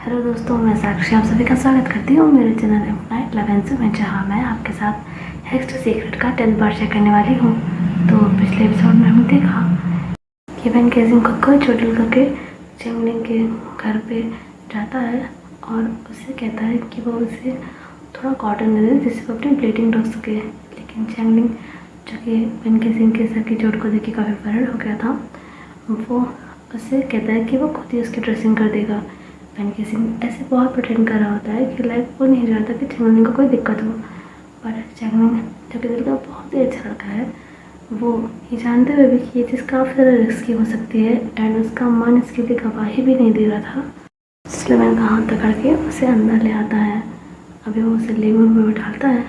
Hello दोस्तों, मैं साक्षी आप सभी का स्वागत करती हूँ मेरे चैनल नाइट 11 में, जहाँ मैं आपके साथ हेक्स्ट सीक्रेट का 10th पार्ट शेयर करने वाली हूँ। तो पिछले एपिसोड में हमने देखा कि वैन केसिंग खुद को चोटिल करके चैंगलिंग के घर पे जाता है और उससे कहता है कि वो उसे थोड़ा कॉटन दे दे जिससे वो अपनी ब्लीडिंग रोक सके। लेकिन चैंगलिंग, जो कि वैन केसिंग के सर की चोट को देख के काफ़ी वर्रिड हो गया था, वो उससे कहता है कि वो खुद ही उसकी ड्रेसिंग कर देगा। वैन केसिंग ऐसे बहुत प्रिटेंड कर रहा होता है कि लाइक वो नहीं चाहता कि चैंगलिंग को कोई दिक्कत हो। पर चैंगलिंग, जो कि दिल का बहुत ही अच्छा लड़का है, वो ये जानते हुए भी कि ये चीज़ काफ़ी ज़्यादा रिस्की हो सकती है एंड उसका मन इसके लिए गवाही भी नहीं दे रहा था, इसलिए वैन का हाथ पकड़ के उसे अंदर ले आता है। अभी वो उसे लिविंग रूम में बैठाता है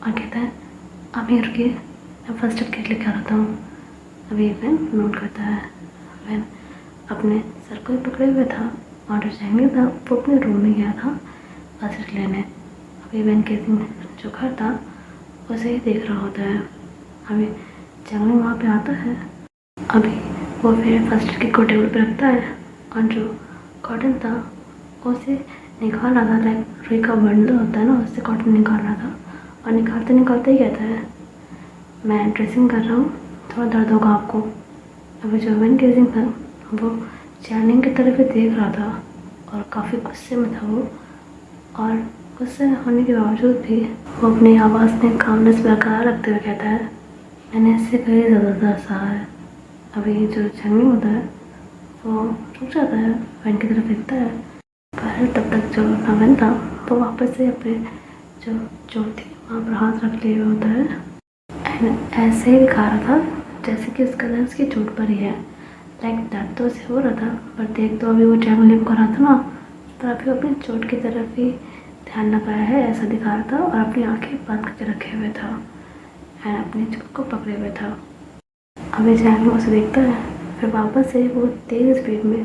और कहता है, अब ये रुकिए, मैं फर्स्ट एड किट लेकर आता हूँ। अभी वैन नोट करता है। वैन अपने सर को ही पकड़े हुए था और जो चैंगलिंग था वो अपने रूम में गया था फर्स्ट एड लेने। अभी वैन केसिंग जो घर था उसे ही देख रहा होता है। अभी चैंगलिंग वहाँ पे आता है। अभी वो फिर फर्स्ट एड किट को टेबल पे रखता है और जो कॉटन था उसे निकाल रहा था, लाइक रुई का बंडल होता है ना, उससे कॉटन निकाल रहा था और निकालते निकालते ही कहता है, मैं ड्रेसिंग कर रहा हूँ, थोड़ा दर्द होगा आपको। अभी जो वैन केसिंग था वो चैंगलिंग की तरफ ही देख रहा था और काफ़ी गुस्से में था वो, और गुस्से होने के बावजूद भी वो अपनी आवाज़ में कामनेस बरकरार रखते हुए कहता है, मैंने इससे कहीं ज़्यादा दर्द सहा है। अभी जो चैंगलिंग होता है वो रुक जाता है, वैन की तरफ देखता है, पर तब तक जो वैन था वो वापस से अपने जो चोट थी वहाँ पर हाथ रख लिए हुए होता है एंड ऐसे ही दिखा रहा था जैसे कि उसका दर्द उसकी चोट पर ही है। लाइक दर्द तो उसे हो रहा था, पर देख तो अभी वो चैंगलिंग कर रहा था ना, तो अभी अपनी चोट की तरफ ही ध्यान लगाया है ऐसा दिखा रहा था और अपनी आंखें बंद करके रखे हुए था एंड अपनी चोट को पकड़े हुए था। अभी चैंगलिंग उसे देखता है, फिर वापस से वो तेज़ स्पीड में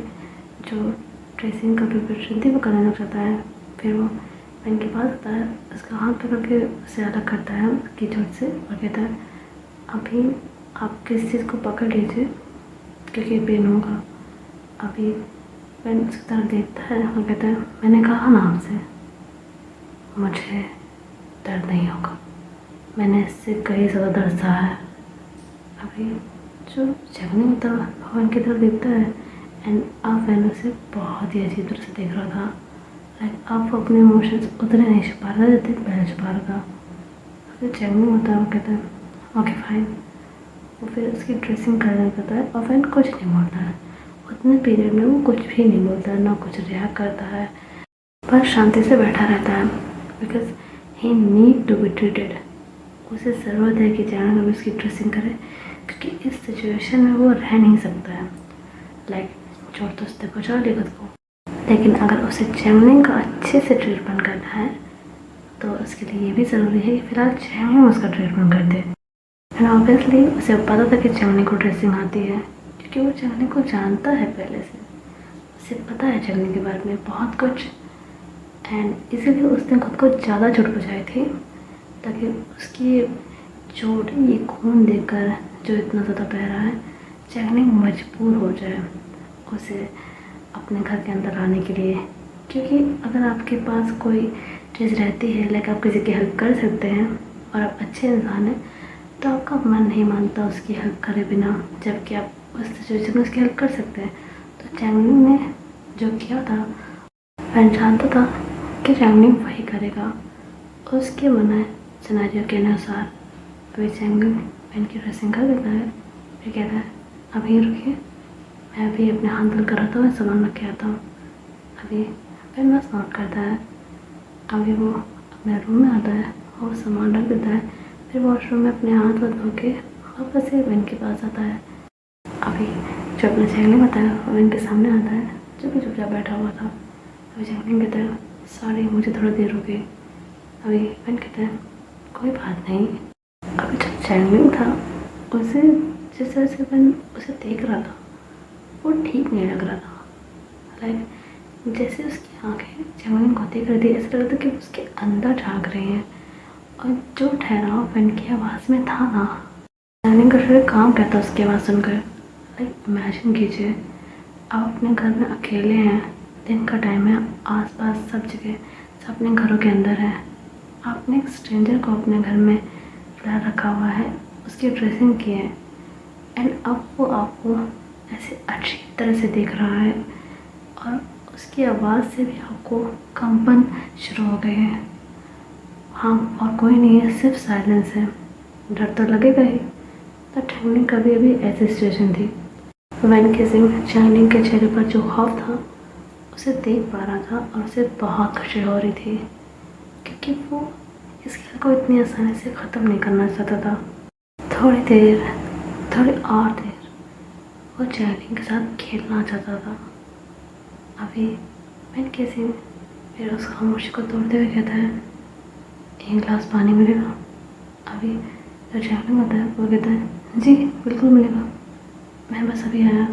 जो ड्रेसिंग का प्रिपरेशन थी वो करने लग जाता है। फिर वो वैन के पास आता है, उसका हाथ पकड़ के उसे अलग करता है उसकी चोट से और कहता है, अभी आप किस चीज़ को पकड़ लीजिए क्योंकि पेन होगा। अभी वैन उसकी तरफ देखता है और कहता है, मैंने कहा ना आपसे मुझे दर्द नहीं होगा, मैंने इससे कई ज़्यादा दर्द सहा है। अभी जो चैंगलिंग होता है वैन की तरफ देखता है एंड अब वैन उसे बहुत ही अजीब तरह से देख रहा था। लाइक अब वो अपने इमोशंस उतने नहीं छुपा रहा था जितने पहले छुपा रहा था। अभी चैंगलिंग होता है वो कहता है, ओके फाइन। वो फिर उसकी ड्रेसिंग करने लगता है और वैन कुछ नहीं बोलता है। उतने पीरियड में वो कुछ भी नहीं बोलता है, ना कुछ रिएक्ट करता है, पर शांति से बैठा रहता है because he need to be treated. उसे ज़रूरत है कि चैनल में उसकी ड्रेसिंग करे क्योंकि इस सिचुएशन में वो रह नहीं सकता है। लाइक चोट तो उसने पहुँचा ली खुद को, लेकिन अगर उसे चैंगलिंग का अच्छे से ट्रीटमेंट करना है तो उसके लिए ये भी ज़रूरी है कि फ़िलहाल चैंगलिंग उसका ट्रीटमेंट कर दे। एंड ऑब्वियसली उसे पता था कि चैंगलिंग को ड्रेसिंग आती है क्योंकि वो चैंगलिंग को जानता है पहले से, उसे पता है चैंगलिंग के बारे में बहुत कुछ एंड इसीलिए उसने खुद को ज़्यादा चोट पहुँचाई थी ताकि उसकी चोट, ये खून देखकर जो इतना ज़्यादा बह रहा है, चैंगलिंग मजबूर हो जाए उसे अपने घर के अंदर आने के लिए। क्योंकि अगर आपके पास कोई चीज़ रहती है, लाइक आप किसी की हेल्प कर सकते हैं और आप अच्छे इंसान हैं, तो आपका मन नहीं मानता उसकी हेल्प करे बिना, जबकि आप उस सिचुएशन में उसकी हेल्प कर सकते हैं। तो चैंगलिंग ने जो किया था, वैन जानता था कि चैंगलिंग वही करेगा उसके बनाए सिनेरियो के अनुसार। अभी चैंगलिंग वैन की ड्रेसिंग कर देता है, फिर कहता है, अभी रुकिए, मैं अभी अपने हाथ धुल कर आता हूँ, सामान रख के आता हूँ। अभी वैन बस नोट करता है। अभी वो अपने रूम में आता है और सामान रख देता है, फिर वॉशरूम में अपने हाथ धो के वापस से वैन के पास आता है। अभी जो अपना चैंगलिंग होता है वो वैन के सामने आता है जो कि चुपचाप बैठा हुआ था। अभी चैंगलिंग कहता है, सॉरी मुझे थोड़ा देर हो गई। अभी वैन कहता है, कोई बात नहीं। अभी जो चैंगलिंग था उसे जिस तरह से वैन उसे देख रहा था वो ठीक नहीं लग रहा था। लाइक जैसे उसकी आंखें चैंगलिंग को देख रही थी, ऐसा लग रहा था कि उसके अंदर झाँक रही हैं और जो ठहराव वैन की आवाज़ में था ना, चैंगलिंग का शरीर काम करता उसकी आवाज़ सुनकर। लाइक इमेजिन कीजिए, आप अपने घर में अकेले हैं दिन का टाइम है, आसपास सब जगह सब अपने घरों के अंदर है। आपने एक स्ट्रेंजर को अपने घर में बुला रखा हुआ है, उसकी ड्रेसिंग की है एंड अब वो आपको ऐसे अच्छी तरह से देख रहा है और उसकी आवाज़ से भी आपको कंपन शुरू हो गए हैं। हाँ, और कोई नहीं है, सिर्फ साइलेंस है। डर तो लगेगा ही। तो चैंगलिंग का भी अभी ऐसी सिचुएशन थी। वैन किसिंग चैंगलिंग के चेहरे पर जो खौफ था उसे देख पा रहा था और उसे बहुत खुशी हो रही थी, क्योंकि वो इस खेल को इतनी आसानी से ख़त्म नहीं करना चाहता था। थोड़ी और देर वो चैंगलिंग के साथ खेलना चाहता था। अभी वैन किसिंग फिर उस खामोशी को तोड़ते हुए कहता है, एक गिलास पानी मिलेगा? अभी जो चैंगलिंग होता है वो कहता है, जी बिल्कुल मिलेगा, मैं बस अभी आया।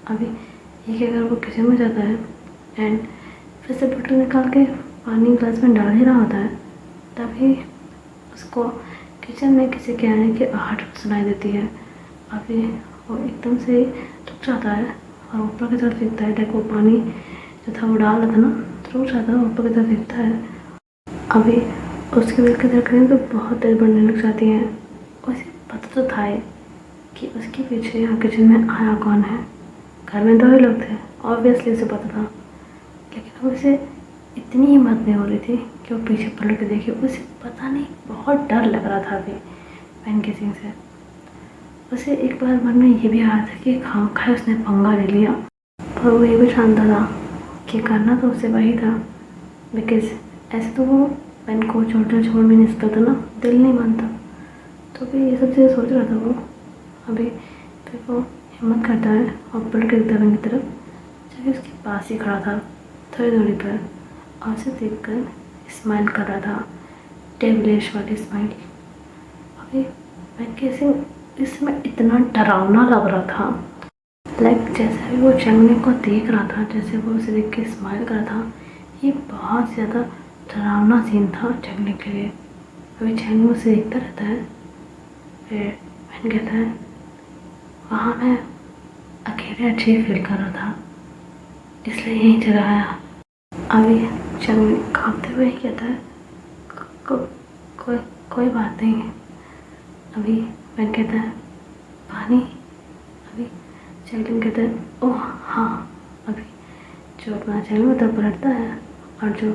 अभी ये कहकर वो किचन में जाता है एंड फिर से बोतल निकाल के पानी ग्लास में डाल ही रहा होता है, तभी उसको किचन में किसी के आने की आहट सुनाई देती है। अभी वो एकदम से रुक जाता है और ऊपर की तरफ देखता है। लाइक वो पानी जो था वो डाल रहा था ना, तो रुक जाता है, ऊपर की तरफ देखता है। अभी उसके दिल की धड़कनें तो बहुत तेज बढ़ने लग जाती हैं। उसे पता तो था ही कि उसके पीछे यहाँ किचन में आया कौन है। घर में 2 ही लोग थे, ऑब्वियसली उसे पता था, लेकिन उसे इतनी हिम्मत नहीं हो रही थी कि वो पीछे पलट के देखे। उसे पता नहीं, बहुत डर लग रहा था अभी वैन किसिंग से। उसे एक बार मन में ये भी आया था कि खामखा उसने पंगा ले लिया, पर वो ये भी जानता था कि करना तो उसे वही था, बिकॉज ऐसे तो वो वैन को छोड़ भी नहीं सकता था ना, दिल नहीं मानता। तो भी ये सब चीज़ें सोच रहा था वो। अभी फिर वो हिम्मत करता है और पलट के देखता है वैन की तरफ, जबकि उसके पास ही खड़ा था थोड़ी दूरी पर, और उसे देखकर स्माइल कर रहा था, डेविलिश वाली स्माइल। अभी वैन किसिंग इसमें इतना डरावना लग रहा था, लाइक जैसे भी वो चैंगलिंग को देख रहा था, जैसे वो उसे देख के स्माइल कर रहा था, ये बहुत ज़्यादा डरावना सीन था चैंगलिंग के लिए। अभी चैंगलिंग उसे देखता रहता है। फिर वैन कहता है, वहाँ मैं अकेले अच्छे फील कर रहा था, इसलिए यहीं जगह आया। अभी चैंगलिंग काँपते हुए ही कहता है, को, कोई कोई बात नहीं है। अभी वैन कहता है, पानी? अभी चैंगलिंग कहता है, ओह हाँ। अभी जो अपना चैंगलिंग उधर पलटता है और जो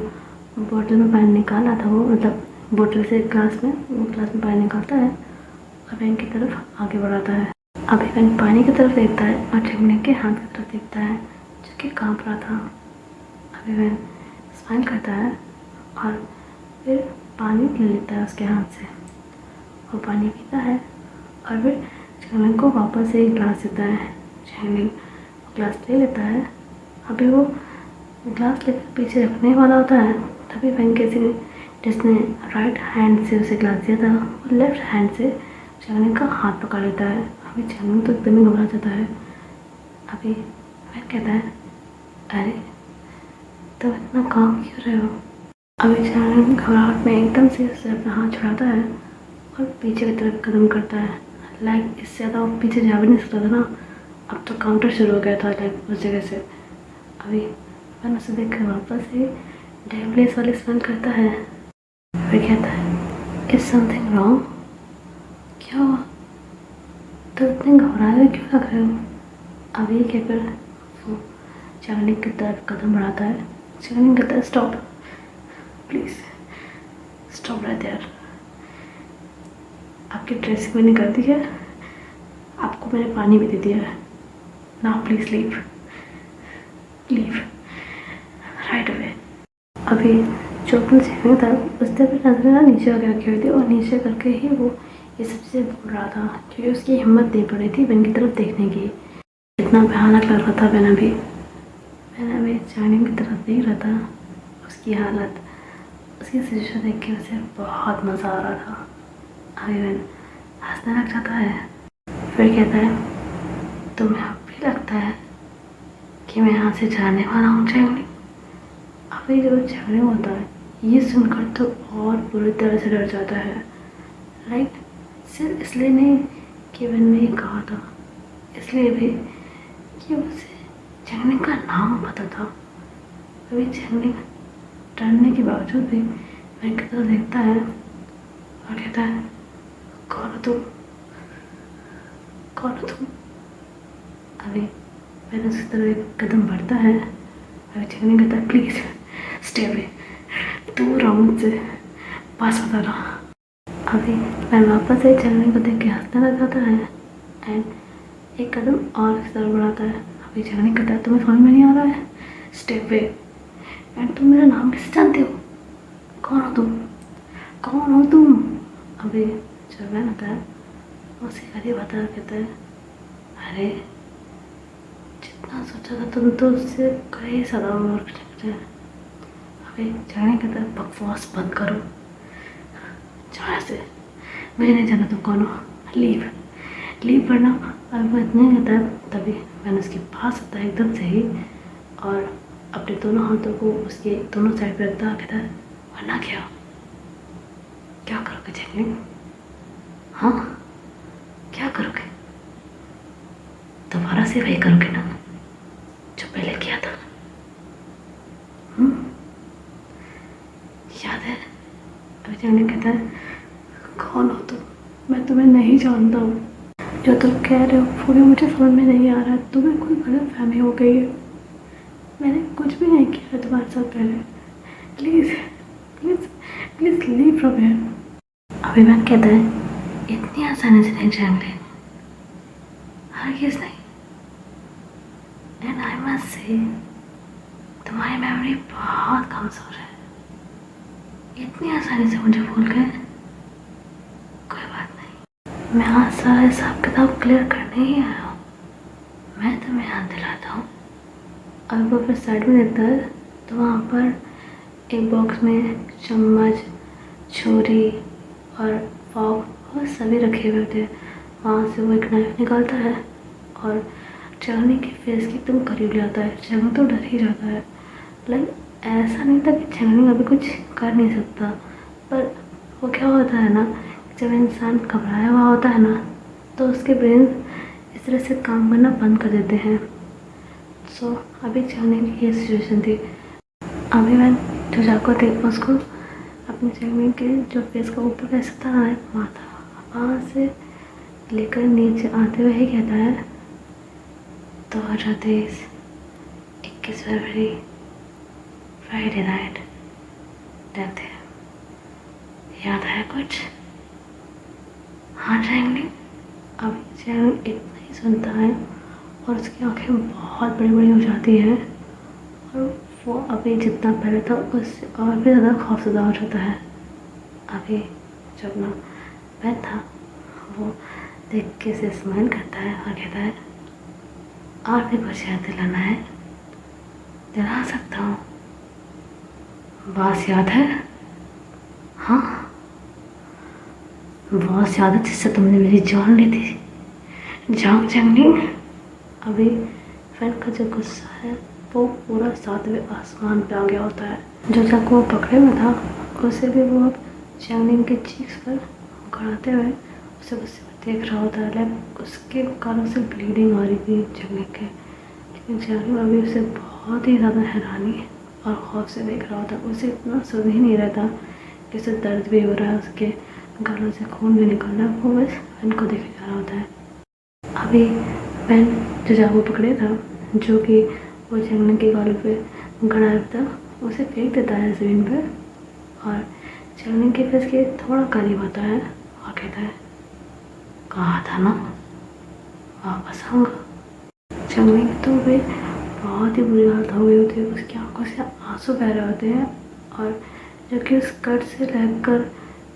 बोतल में पानी निकाला था वो, मतलब बोतल से ग्लास में, वो ग्लास में पानी निकालता है और वैन की तरफ आगे बढ़ाता है। अभी वैन पानी की तरफ देखता है और चैंगलिंग के हाथ की तरफ देखता है जो कि काँप रहा था। अभी वैन स्माइल करता है और फिर पानी ले लेता है उसके हाथ से। वो पानी पीता है और फिर चैंगलिंग को वापस एक ग्लास देता है। चैंगलिंग ग्लास ले लेता है। अभी वो ग्लास लेकर पीछे रखने वाला होता है, तभी वैन किसिंग जिसने राइट हैंड से उसे ग्लास दिया था, वो लेफ्ट हैंड से चैंगलिंग का हाथ पकड़ लेता है। अभी चैंगलिंग तो एकदम ही घबरा जाता है। अभी वैन कहता है, अरे तो इतना काम क्यों रहे हो? अभी चैंगलिंग घबराहट में एकदम से उससे अपना हाथ छुड़ाता है और पीछे की तरफ कदम करता है। लाइक इससे ज़्यादा वो पीछे जा भी नहीं सकता था ना, अब तो काउंटर शुरू हो गया था लाइक उस जगह से। अभी वैन उसे देख कर वापस से डेविलिश वाली स्मेल करता है। फिर कहता है, इज समथिंग रॉन्ग? क्या हुआ? तो इतने घबराए हुए क्यों लग रहे हो? अभी कहकर वो चैंगलिंग की तरफ कदम बढ़ाता है। चैंगलिंग कहता है, stop please, stop right there. आपकी ड्रेसिंग मैंने कर दी है, आपको मैंने पानी भी दे दिया है, now please leave right away. अभी जो अपनी चैंगलिंग था उसने अपनी नजर नीचे आके रखी हुई थी और नीचे करके ही वो ये सब चीज़ें बोल रहा था, क्योंकि उसकी हिम्मत नहीं पड़ी थी वैन की तरफ देखने की। इतना भयानक लग रहा था वैन अभी चैंगलिंग की तरफ देख रहा था। उसकी हालत, उसकी सिचुएशन देख के उसे बहुत मज़ा आ रहा था। अभी वैन हंसने लग जाता है। फिर कहता है, तुम्हें अब भी लगता है कि मैं यहाँ से जाने वाला हूँ चैंगलिंग? अभी जो चैंगलिंग होता है ये सुनकर तो और बुरी तरह से डर जाता है। लाइक सिर्फ इसलिए नहीं कि वैन ने ये कहा था, इसलिए भी कि उसे चैंगलिंग का नाम पता था। अभी चैंगलिंग डरने के बावजूद भी वैन की तरफ देखता है और कहता है, कौन हो तुम, कौन हो तुम? अभी वैन उसकी तरफ एक कदम बढ़ता है। अभी चैंगलिंग कहता है, प्लीज़ स्टे अवे, दूर रहो मुझसे, पास मत आना। अभी वैन वापस से चैंगलिंग को देख के हंसने लग जाता है एंड एक कदम और उसकी तरफ बढ़ाता है। अभी चैंगलिंग कहता है, तुम्हें समझ में नहीं आ रहा है, स्टे अवे। एंड तुम मेरा नाम कैसे जानते हो, कौन हो तुम, कौन हो तुम? अभी जो वैन होता है उसे करीब आता है, कहता है, अरे जितना सोचा था तुम तो उससे कई ज़्यादा और निकले। अभी जाने कहता है, बकवास बंद करो, जाने से, मुझे नहीं जाना तुम कौन हो, लीव लीव करना। अभी वो इतने कहता है तभी मैंने उसके पास आता है एकदम से ही और अपने दोनों हाथों को उसके दोनों साइड पर रखता है, कहता है, वरना क्या करोगे चैंगलिंग? हाँ, क्या करोगे? दोबारा से वही करोगे ना जो पहले किया था? याद है? अभी चैंगलिंग कहता है, कौन हो तुम, मैं तुम्हें नहीं जानता हूँ, जो तुम कह रहे हो वो भी मुझे समझ में नहीं आ रहा है, तुम्हें कोई गलतफहमी हो गई है, मैंने कुछ भी नहीं किया तुम्हारे साथ पहले, please please please leave from here. अभी वैन कहता है, इतनी आसानी से नहीं चैंगलिंग, हरगिज़ नहीं। एंड आई मस्ट से तुम्हारी मेमोरी बहुत कमज़ोर है, इतनी आसानी से मुझे भूल गए, कोई बात नहीं, मैं आज सारा हिसाब किताब क्लियर करने ही आया हूँ, मैं तुम्हें याद दिलाता हूँ। अभी वो फिर साइड में देखता है तो वहाँ पर एक बॉक्स में चम्मच, छुरी और फॉक वो सभी रखे हुए थे। वहाँ से वो एक नाइफ निकालता है और चैंगलिंग के फेस के एकदम करीब ले आता है। चैंगलिंग तो डर ही जाता है, लाइक ऐसा नहीं था कि चैंगलिंग अभी कुछ कर नहीं सकता, पर वो क्या होता है ना, जब इंसान घबराया हुआ होता है ना तो उसके ब्रेन इस तरह से काम करना बंद कर देते हैं। सो अभी चैंगलिंग की ये सिचुएशन थी। अभी मैं जो जाको थे उसको अपने चैंगलिंग के जो फेस का ऊपर का हिस्सा था माथा, वहाँ से लेकर नीचे आते हुए ही कहता है, 2023 21 फरवरी फ्राइडे नाइट डेथ है, याद है कुछ? हाँ चैंगलिंग। अब चैंगलिंग इतना ही सुनता है और उसकी आंखें बहुत बड़ी बड़ी हो जाती हैं और वो अभी जितना पहले था उससे और भी ज़्यादा खौफज़दा हो जाता है। अभी जो अपना वैन था वो देख के से स्माइल करता है और कहता है, और भी कुछ याद दिलाना है, दिला सकता हूँ, बॉस याद है? हाँ, बॉस याद है जिससे तुमने मेरी जान ली थी, जान चैंगलिंग। अभी वैन का जो गुस्सा है वो पूरा 7वें आसमान पे आ गया होता है। जो चाकू वो पकड़े हुए था उसे भी वो अब चैंगलिंग के चीक्स पर गड़ाते हुए उसे गुस्से में देख रहा होता है। लाइक उसके कानों से ब्लीडिंग आ रही थी चैंगलिंग के, लेकिन चैंगलिंग अभी उसे बहुत ही ज़्यादा हैरानी और खौफ से देख रहा होता है। उसे इतना सुन ही नहीं रहता कि उसे दर्द भी हो रहा है, उसके गालों से खून भी निकल रहा है, वो बस वैन को देखे जा रहा होता है। अभी वैन जो चाकू पकड़े था जो कि वो चैंगलिंग के गालों पे गड़ा था उसे फेंक देता है ज़मीन पर और चैंगलिंग के फेस के थोड़ा करीब आता है और कहता है, कहा था ना वापस आऊँगा। चैंगलिंग तो भी बहुत ही बुरी हालत हो गई होती है, उसकी आंखों से आंसू बह रहे होते हैं और जो कि उस कट से लगकर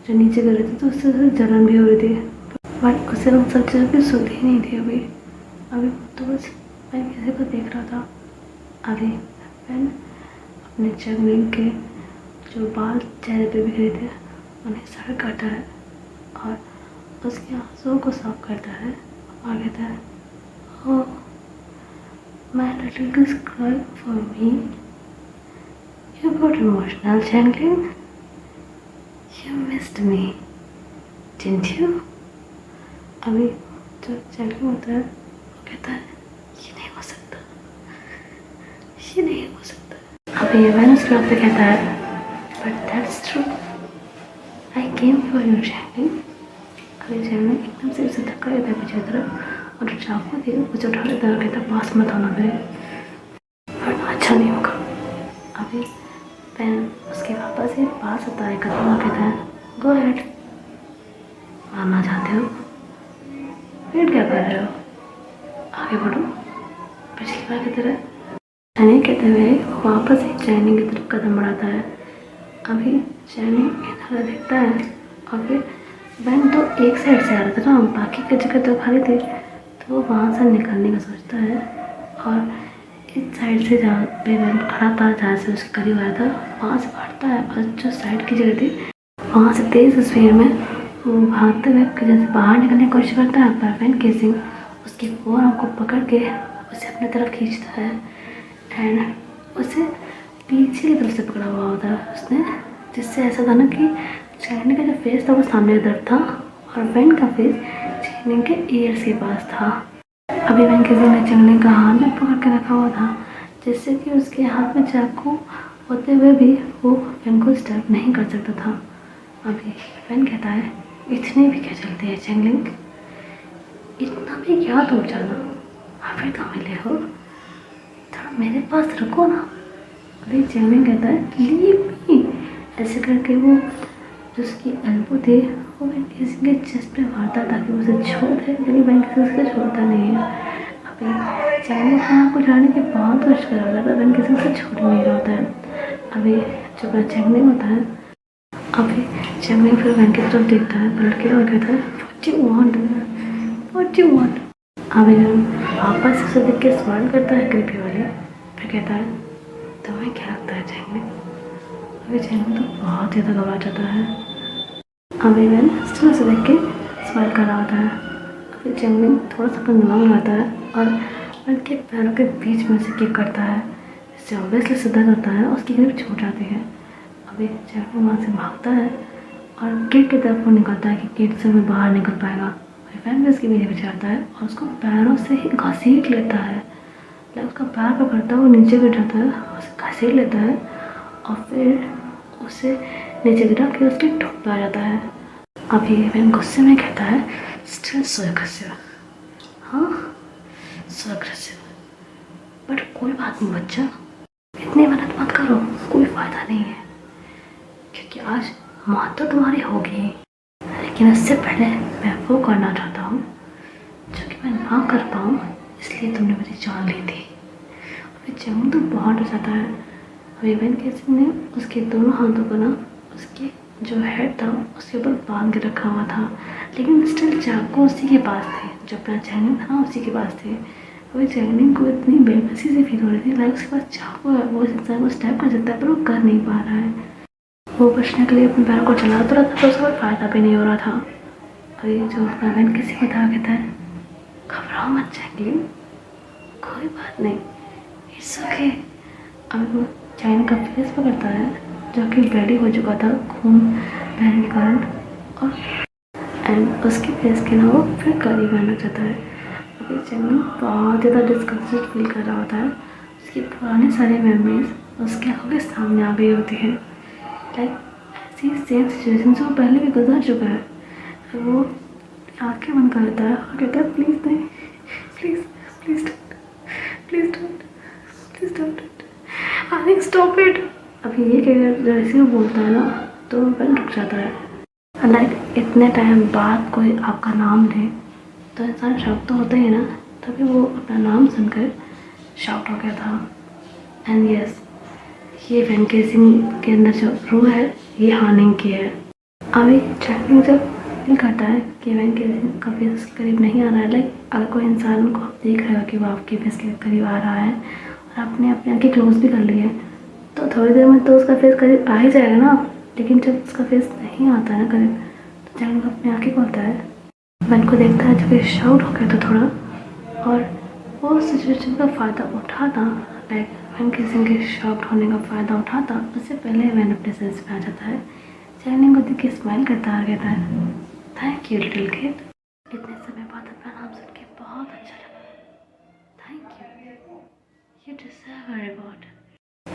जो नीचे गिर रही थी तो उससे जलन भी हो रही थी, बट उसे उन सब चीज़ों की सुध ही नहीं थी। अभी तो बस मैं किसी को देख रहा था। अभी वैन अपने चैंगलिंग के जो बाल चेहरे पे बिखरे थे उन्हें सर काटा है और उसके आंसुओं को साफ करता है और कहता है, oh my little girl crying for me, you got emotional changeling, you missed me didn't you. अभी जो चैंगलिंग होता है वो कहता है, ये नहीं हो सकता, ये नहीं हो सकता। अभी अभी वैन उसके बाद पे कहता है but that's true, I came for you changeling. अभी चैंगलिंग एकदम से उसे धक्का देता है पीछे की तरफ और जो चाकू थी उसे उठा लेता है और कहता है पास मत होना मेरे, वरना अच्छा नहीं होगा। अभी वैन उसके पापा से पास होता है कदम और कहता है गो हेड, मारना चाहते हो, वेट क्या कर रहे हो, आगे बढ़ो। पिछली बार की तरह चैनी कहते हुए वापस ही चैनी की तरफ कदम बढ़ाता है। अभी चैनी इधर देखता है और फिर वैन तो एक साइड से आ रहा था ना, बाकी की जगह तो खाली थी, तो वो वहाँ से निकलने का सोचता है और इस साइड से जहाँ पे वैन खड़ा था, जहाँ से उसके करीब आया था, वहाँ से भागता है और जो साइड की जगह थी वहाँ से तेज़ स्पीड में वो भागते हुए जैसे बाहर निकलने की कोशिश करता है, पर वैन केसिंग उसके फोन को पकड़ के उसे अपनी तरफ खींचता है एंड उसे पीछे की तरफ से पकड़ा हुआ होता है उसने, जिससे ऐसा था ना कि चैनी का जो फेस था वो सामने की तरफ था और वैन का फेस चैनी के ईयर्स के पास था। अभी वैन किसी ने चैनी का हाथ में पकड़ के रखा हुआ था, जिससे कि उसके हाथ में चाकू होते हुए भी वो वैन को स्टॉप नहीं कर सकता था। अभी वैन कहता है इतनी भी क्या चलती है चैंगलिंग, इतना भी क्या दूर जाना, अभी तो मिले हो, थोड़ा मेरे पास रुको ना। अभी चैंगलिंग कहता है लीव मी, ऐसे करके वो जो उसकी एल्बो थी वो वैन किसी के चेस्ट पे मारता ताकि उसे छोड़ दे, लेकिन वैन किसी उससे छोड़ता नहीं है। अभी चैंगलिंग अपने आप को जाने की बहुत कोशिश कर रहा था, वैन किसी से छोड़ नहीं रहा होता है। अभी जो अपना चैंगलिंग होता है, अभी चैंगलिंग फिर वैन की तरफ देखता है पलट के और कहता है what you want, what you want. अभी वापस उसे देख के स्माइल करता है क्रीपी वाले, फिर कहता है तुम्हें क्या लगता है चैंगलिंग। अभी चैंगलिंग तो बहुत ज़्यादा घबरा जाता है। अभी वैन स्टिल उसे देख के स्माइल कर रहा होता है। अभी चैंगलिंग थोड़ा सा अपना दिमाग लगाता है और वैन के पैरों के बीच में से किक करता है, जिससे ऑब्वियसली सीधा करता है उसकी ग्रिप छूट जाती है। अभी चैंगलिंग वहाँ से भागता है और गेट की तरफ वो निकलता है कि गेट से वो बाहर निकल पाएगा। वैन भी उसके पीछे जाता है और उसको पैरों से ही घसीट लेता है, लाइक उसका पैर पकड़ता है, वो नीचे गिर जाता है, उसे घसीट लेता है और फिर उसे नीचे गिरा के उसके ठोक पे आ जाता है। अभी वैन गुस्से में कहता है स्टिल सो एग्रेसिव, हाँ सो एग्रेसिव, बट कोई बात नहीं बच्चा, इतनी मेहनत मत करो, कोई फ़ायदा नहीं है, क्योंकि आज मौत तो तुम्हारी होगी, लेकिन इससे पहले मैं वो करना चाहता हूँ जो कि मैं ना कर पाऊँ, इसलिए तुमने मेरी जान ली थी। अभी चैंगलिंग तो बहुत डर जाता है। अभी वैन केसिंग ने उसके दोनों हाथों को ना उसके जो हेड था उसके ऊपर बांध के रखा हुआ था, लेकिन स्टिल चाकू उसी के पास थे, जो अपना चैंगलिंग था ना उसी के पास थे। अभी चैंगलिंग को इतनी बेबसी से फील हो रही थी, लाइक उसके पास चाकू है, वो इस इंसान को स्टैप कर सकता है पर वो कर नहीं पा रहा है। वो बचने के लिए अपने पैरों को चला तो रहा था तो उसका कोई फ़ायदा भी नहीं हो रहा था। अभी जो अपना वैन किसी को था कहता है घबराओ मत चैंगलिंग, कोई बात नहीं, इट्स ओके। अभी वो चैन का फेस पकड़ता है जो कि ब्लडी हो चुका था खून बहने के कारण, और एंड उसके फेस के ना वो फिर करीब आना चाहता है। अभी चैंगलिंग बहुत ज़्यादा डिस्कम्फर्ट फील कर रहा होता है, उसकी पुरानी सारी मेमोरीज उसके आंखों के सामने आ गई होती है, लाइक ऐसी सेम सिचुएशन से वो पहले भी गुजर चुका है। फिर वो आंखें बंद कर लेता है और कहता है प्लीज़ नहीं, please please don't, please don't, please don't, I think stop it. अभी ये कहकर जैसे वो बोलता है ना तो वैन रुक जाता है। लाइक इतने टाइम बाद कोई आपका नाम ले तो इंसान शॉक तो होता ही है ना, तभी वो अपना नाम सुनकर शॉक हो गया था। एंड यस, ये वैन केसिंग के अंदर जो रूह है ये हार्निंग की है। अभी चैंगलिंग जब फील करता है कि वैन केसिंग का फेस उसके करीब नहीं आ रहा है, लाइक अगर कोई इंसान को आप देख रहे हो कि वो आपके फेस के करीब आ रहा है और आपने अपनी आँखें क्लोज भी कर ली है, तो थोड़ी देर में तो उसका फेस करीब आ ही जाएगा ना। लेकिन जब उसका फेस नहीं आता है ना करीब, तो चैंगलिंग अपनी आँखें खोलता है, वैन को देखता है जो कि शाउट हो गया था थोड़ा, और वो सिचुएशन का फ़ायदा उठाता, लाइक वैन केसिंग के शॉक्ड होने का फ़ायदा उठाता, उससे पहले वैन अपने सेंस में आ जाता है। चैंगलिंग को देख के स्माइल करता आ कहता है थैंक यू लिटिल किड, इतने समय बाद अपना नाम सुन के बहुत अच्छा लगा, thank you, you deserve a reward.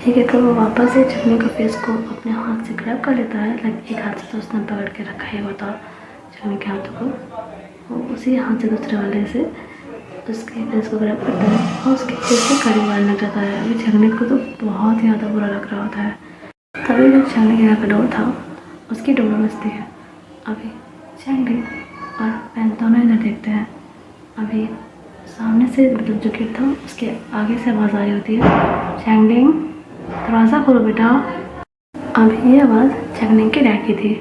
ठीक है, तो वो वापस से चटनी के फेस को अपने हाथ से ग्रैब कर लेता है। लाइक एक हाथ से तो उसने पकड़ के रखा है वो था चटनी के हाथों को, वो उसी हाथ से दूसरे वाले से उसके फेस को ग्रैब करता है और उसके फेस से कड़ी मारने लग जाता है। अभी चटनी को तो बहुत ही ज़्यादा बुरा लग रहा होता है। तभी जो चटनी के का डोर था उसकी डोर बजती है। अभी चटनी और पेन दोनों इधर देखते हैं। अभी सामने से मतलब जो गेट था उसके आगे से आवाज़ आ रही होती है, चैंगलिंग दरवाज़ा खोलो बेटा। अभी ये आवाज़ चैंगलिंग के डैड की थी।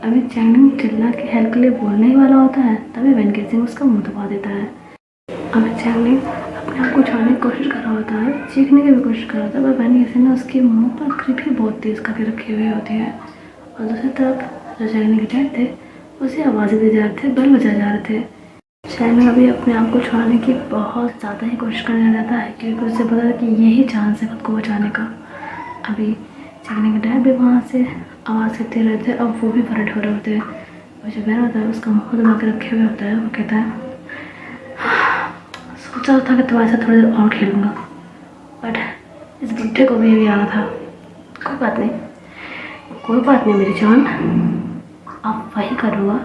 अभी चैंगलिंग चिल्ला के हेल्प के लिए बोलने ही वाला होता है, तभी वेनकेसिंग उसका मुंह दबा देता है। अभी चैंगलिंग अपने आप को छुड़ाने की कोशिश कर रहा होता है, चीखने की भी कोशिश कर रहा होता है, पर वेनकेसिंग ने उसके मुंह पर ग्रिप ही बहुत तेज़ करके रखी हुई होती है। और दूसरी तरफ जो चैंगलिंग के डैड थे उसे आवाज़ें दे जा रहे थे, बेल बजाए जा रहे थे। चैंगलिंग अभी अपने आप को छुड़ाने की बहुत ज़्यादा ही कोशिश करने लगता है, क्योंकि उसे पता था कि यही चांस है खुद को बचाने का। अभी चैंगलिंग के डैड भी वहाँ से आवाज़ करते रहते हैं और वो भी वरड हो रहे होते हैं। और जो बहन होता है उसका मुँह दबा के रखे हुए होता है। वो कहता है, सोचा था कि तुम्हारे साथ थोड़ी देर और खेलूँगा, बट इस बुढ़े को भी यही आना था। कोई बात नहीं, कोई बात नहीं मेरी जान, आप वही करूँगा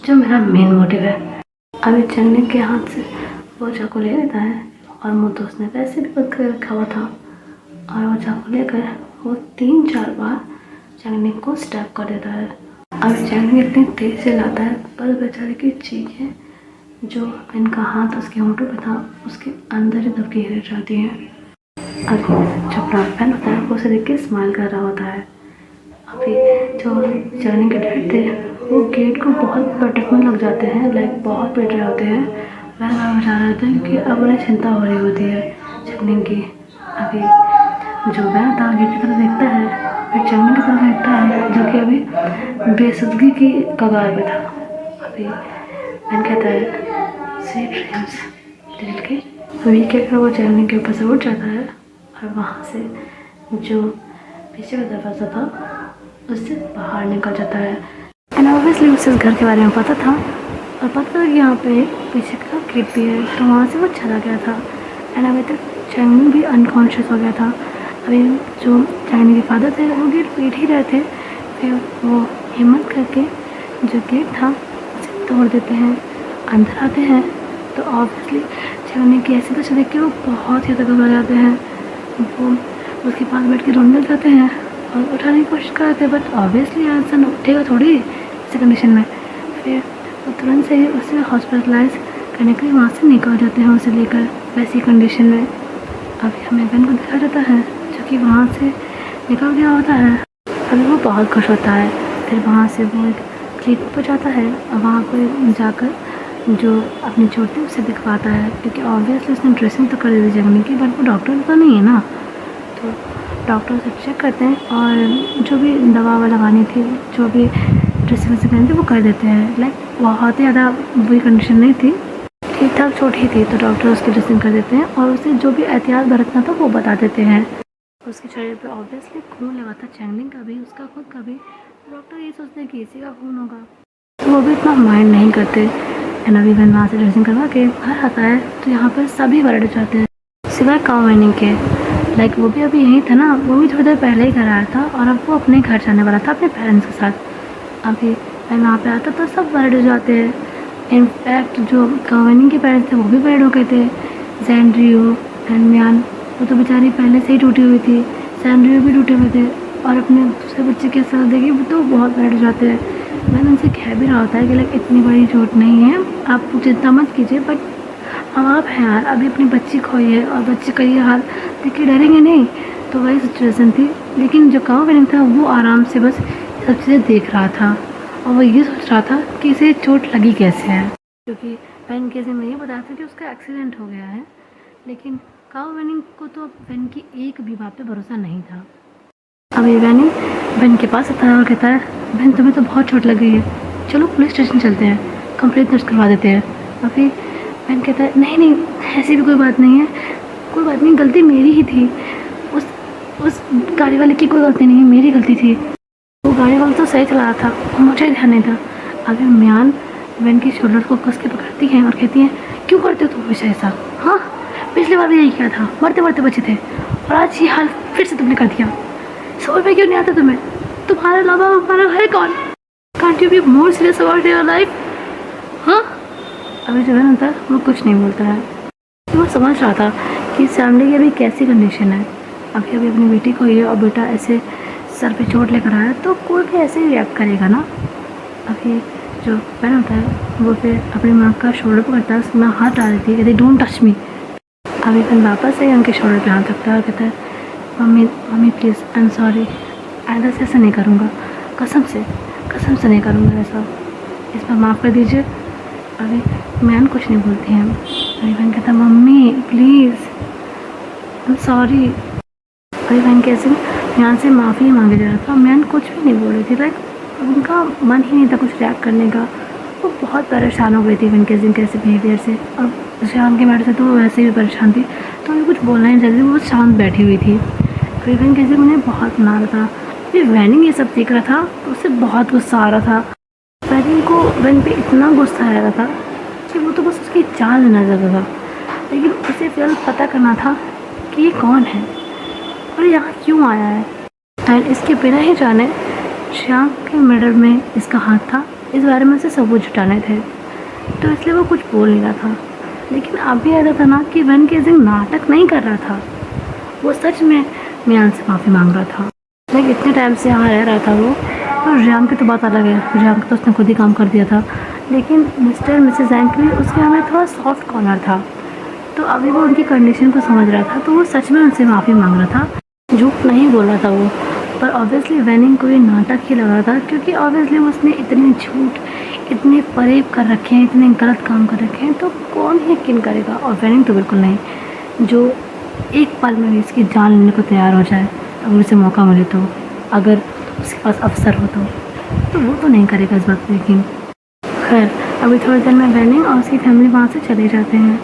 जो मेरा मेन मोटिव है। अभी चैंगलिंग के हाथ से वो चाकू ले लेता है और मुँह तो उसने वैसे भी बंद कर रखा हुआ था, और वो चाकू लेकर वो 3-4 बार चैंगलिंग को स्टैब कर देता है। अब चैंगलिंग इतनी तेज से लाता है पर बेचारे की चीखें जो इनका हाथ उसके होंठों पे था उसके अंदर ही दबके गिर जाती है। अभी जो ब्राउन पेन होता है वो उसे देख के स्माइल कर रहा होता है। अभी जो चैंगलिंग के डैड थे वो गेट को बहुत पटकने लग जाते हैं, लाइक बहुत पिट रहे होते हैं, वह बचा रहे होते हैं क्योंकि अब उन्हें चिंता हो रही होती है चैंगलिंग की। अभी जो वह था गेट की तरफ देखता है, फिर चैंगलिंग की तरफ देखता है जो कि अभी बेसुदगी की कगार पे था। अभी मैन कहता है, स्वीट ड्रीम्स दिल के। अभी कहकर वो चैंगलिंग के ऊपर से उठ जाता है और वहाँ से जो पीछे का दरवाज़ा था उससे बाहर निकल जाता है। एंड ऑब्वियसली उसे इस घर के बारे में पता था और पता था कि यहाँ पे पीछे का गेट भी है, तो वहाँ से वो चला गया था। एंड अभी तक चैंगलिंग भी अनकॉन्शियस हो गया था। अभी जो चैंगलिंग के फादर थे वो गेट पीट ही रहे थे, फिर वो हिम्मत करके जो गेट था उसे तोड़ देते हैं, अंदर आते हैं। तो ऑब्वियसली चैंगलिंग की ऐसी दशा देख के वो बहुत ही ज़्यादा घबरा जाते हैं। वो उसके पास बैठ के रोने लग जाते हैं और उठाने की कोशिश करते हैं, बट ऑब्वियसली इंसान उठेगा थोड़ी इस कंडीशन में। फिर वो तुरंत से ही उसे हॉस्पिटलाइज करने के लिए वहाँ से निकल जाते हैं उसे लेकर वैसी कंडीशन में। अभी हमें बेन को दिखा जाता है जो कि वहाँ से निकल गया होता है। अभी वो बहुत खुश होता है। फिर वहाँ से वो एक क्लिनिक पर जाता है और वहाँ पर जाकर जो अपनी चोट थी उसे दिखवाता है, क्योंकि ऑब्वियसली उसने ड्रेसिंग तो कर दी थी जगने की, बट वो डॉक्टर तो नहीं है ना। तो डॉक्टर उसे चेक करते हैं और जो भी दवा लगानी थी, जो भी ड्रेसिंग वैसे करनी थी वो कर देते हैं। लाइक बहुत ही ज़्यादा बुरी कंडीशन नहीं थी, ठीक ठाक चोट ही थी, तो डॉक्टर उसकी ड्रेसिंग कर देते हैं और उसे जो भी एहतियात बरतना था वो बता देते हैं। उसके शरीर पे ऑब्वियसली खून लगा था, चैंगलिंग का भी, उसका खुद का भी। डॉक्टर ये सोचते हैं कि इसी का खून होगा, तो वो भी इतना माइंड नहीं करते। एंड अभी मैंने वहाँ से ड्रेसिंग करवा के घर आता है तो यहाँ पर सभी वर्ड हो जाते हैं सिवाय काउ मैनिंग के। लाइक वो भी अभी यहीं था ना, वो भी थोड़ी देर पहले ही घर आया था और अब वो अपने घर जाने वाला था अपने पेरेंट्स के साथ। अभी मैं वहाँ पे आता तो सब वर्ड हो जाते हैं। इनफैक्ट जो काउ मैनिंग के पेरेंट्स थे वो भी वर्ड हो गए थे, सैंड्रियो एंड म्यान। वो तो बेचारी पहले से ही टूटी हुई थी, सैंड्रियो भी टूटे हुए थे, और अपने दूसरे बच्चे के साथ देखिए वो तो बहुत वर्ड हो जाते हैं। मैंने उनसे कह भी रहा होता है कि लाइक इतनी बड़ी चोट नहीं है, आप चिंता मत कीजिए, बट हम आप हैं यार, अभी अपनी बच्ची खोई है और बच्चे का ये हाल देख के डरेंगे नहीं। तो वही सिचुएशन थी। लेकिन जो काउ मैनिंग था वो आराम से बस सब चीज़ें देख रहा था और वो ये सोच रहा था कि इसे चोट लगी कैसे है, क्योंकि पेन केस में ये बताया था कि उसका एक्सीडेंट हो गया है। लेकिन काउ मैनिंग को तो अब पेन की एक भी बात पे भरोसा नहीं था। अब ये वैनी बहन के पास आता है और कहता है, बहन तुम्हें तो बहुत चोट लग गई है, चलो पुलिस स्टेशन चलते हैं, कंप्लेंट दर्ज करवा देते हैं। अभी बहन कहता है, नहीं नहीं ऐसी भी कोई बात नहीं है, कोई बात नहीं, गलती मेरी ही थी, उस गाड़ी वाले की कोई गलती नहीं है, मेरी गलती थी, वो गाड़ी वाला तो सही चला रहा था, मुझे ध्यान नहीं था। अभी म्यान बहन की शोल्डर को कस के पकड़ती हैं और कहती हैं, क्यों करते हो तुम हमेशा ऐसा, हाँ पिछली बार भी यही किया था, मरते मरते बचे थे, और आज ये हाल फिर से तुमने कर दिया। समझ में क्यों नहीं आता तुम्हें? तुम्हारे अलावा हमारा है कौन? Can't you be more serious about your life? हाँ, अभी जो है ना था वो कुछ नहीं बोलता है। वो समझ रहा था कि इस फैमिली की अभी कैसी कंडीशन है। अभी अभी अपनी बेटी को ये और बेटा ऐसे सर पे चोट लेकर आया तो कोई भी ऐसे ही रिएक्ट करेगा ना। अभी जो बहन होता है वो फिर अपनी माँ का शोल्डर पर करता है, उसमें हाथ डाल देती है, कहती डोंट टच मी। अभी फिर वापस से उनके शोल्डर पे हाथ रखता है और कहता है mummy mummy please I am sorry, आइंदा से ऐसा नहीं करूँगा, कसम से नहीं करूँगा ऐसा, इस पर माफ़ कर दीजिए। अभी मैन कुछ नहीं बोलती हैं। अभी बहन कहता है mummy please I am sorry. अभी बहन कैसे यहाँ से माफ़ी मांगे जा रहा था, मैन कुछ भी नहीं बोल रही थी। लाइक उनका मन ही नहीं था कुछ रिएक्ट करने का। वो बहुत परेशान हो गई थी बहन के कैसे बिहेवियर से, और शाम के मैटर से तो वो वैसे भी परेशान थी, तो उन्हें कुछ बोलना नहीं चाहती, वो शांत बैठी हुई थी। अभी बहन कैसे उन्हें बहुत मना रहा था। फिर वैनिंग ये सब देख रहा था तो उसे बहुत गुस्सा आ रहा था। वैनिंग को वैन पे इतना गुस्सा आ रहा था कि वो तो बस उसकी चाल लेना चाहता था, लेकिन उसे फिर पता करना था कि ये कौन है और यहाँ क्यों आया है। एंड इसके बिना ही जाने श्याम के मर्डर में इसका हाथ था, इस बारे में उसे सबूत जुटाने थे, तो इसलिए वो कुछ बोल नहीं रहा था। लेकिन अभी ऐसा था ना कि वन के सिंह नाटक नहीं कर रहा था, वो सच में मियान से माफ़ी मांग रहा था। लेकिन इतने टाइम से यहाँ रह रहा था वो, और रियान की तो बात अलग है, रियान का तो उसने खुद ही काम कर दिया था, लेकिन मिस्टर मिसेस एंकली उसके हमें थोड़ा सॉफ्ट कॉर्नर था। तो अभी वो उनकी कंडीशन को समझ रहा था, तो वो सच में उनसे माफ़ी मांग रहा था, झूठ नहीं बोल रहा था वो। पर ऑब्वियसली वैनिंग को ये नाटक ही लग रहा था, क्योंकि ऑब्वियसली उसने इतने झूठ, इतने फरेब कर रखे हैं, इतने गलत काम कर रखे हैं, तो कौन ही यकीन करेगा। और वैनिंग तो बिल्कुल नहीं, जो एक पल में भी इसकी जान लेने को तैयार हो जाए अगर उसे मौका मिले तो, अगर उसके पास अवसर हो तो वो तो नहीं करेगा इस बात पर यकीन। खैर अभी थोड़ी देर में वैनिंग और उसकी फैमिली वहाँ से चले जाते हैं।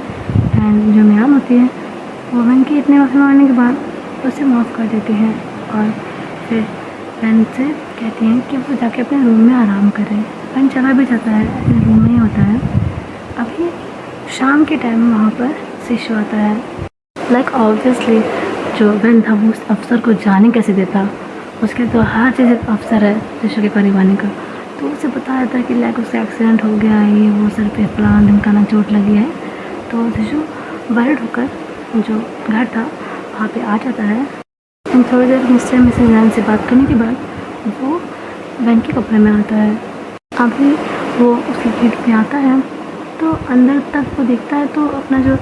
एंड जो मियान होती है वो वैन की इतने माफ़ी मांगने के बाद उसे माफ़ कर देती हैं, और फिर वैन से कहती हैं कि वो जाके अपने रूम में आराम करे। वैन चला भी जाता है, अपने रूम में ही होता है। अभी शाम के टाइम में वहाँ पर शिशु आता है। लाइक ऑब्वियसली जो वैन था वो उस अफसर को जाने कैसे देता, उसके तो हर चीज़ एक अफसर है शिशु के करीब आने का। तो उसे पता रहता है कि लाइक उसका एक्सीडेंट हो गया है, ये वो सर पे फलाना ढिमकाना चोट लगी है। तो शिशु वर्ड होकर जो घर था वहाँ पे आ जाता है। थोड़ी देर मिस्टर मिसेस वैन से बात करने के बाद वो वैन के कमरे में आता है। अभी वो उसके गेट पे आता है तो अंदर तक वो देखता है तो अपना जो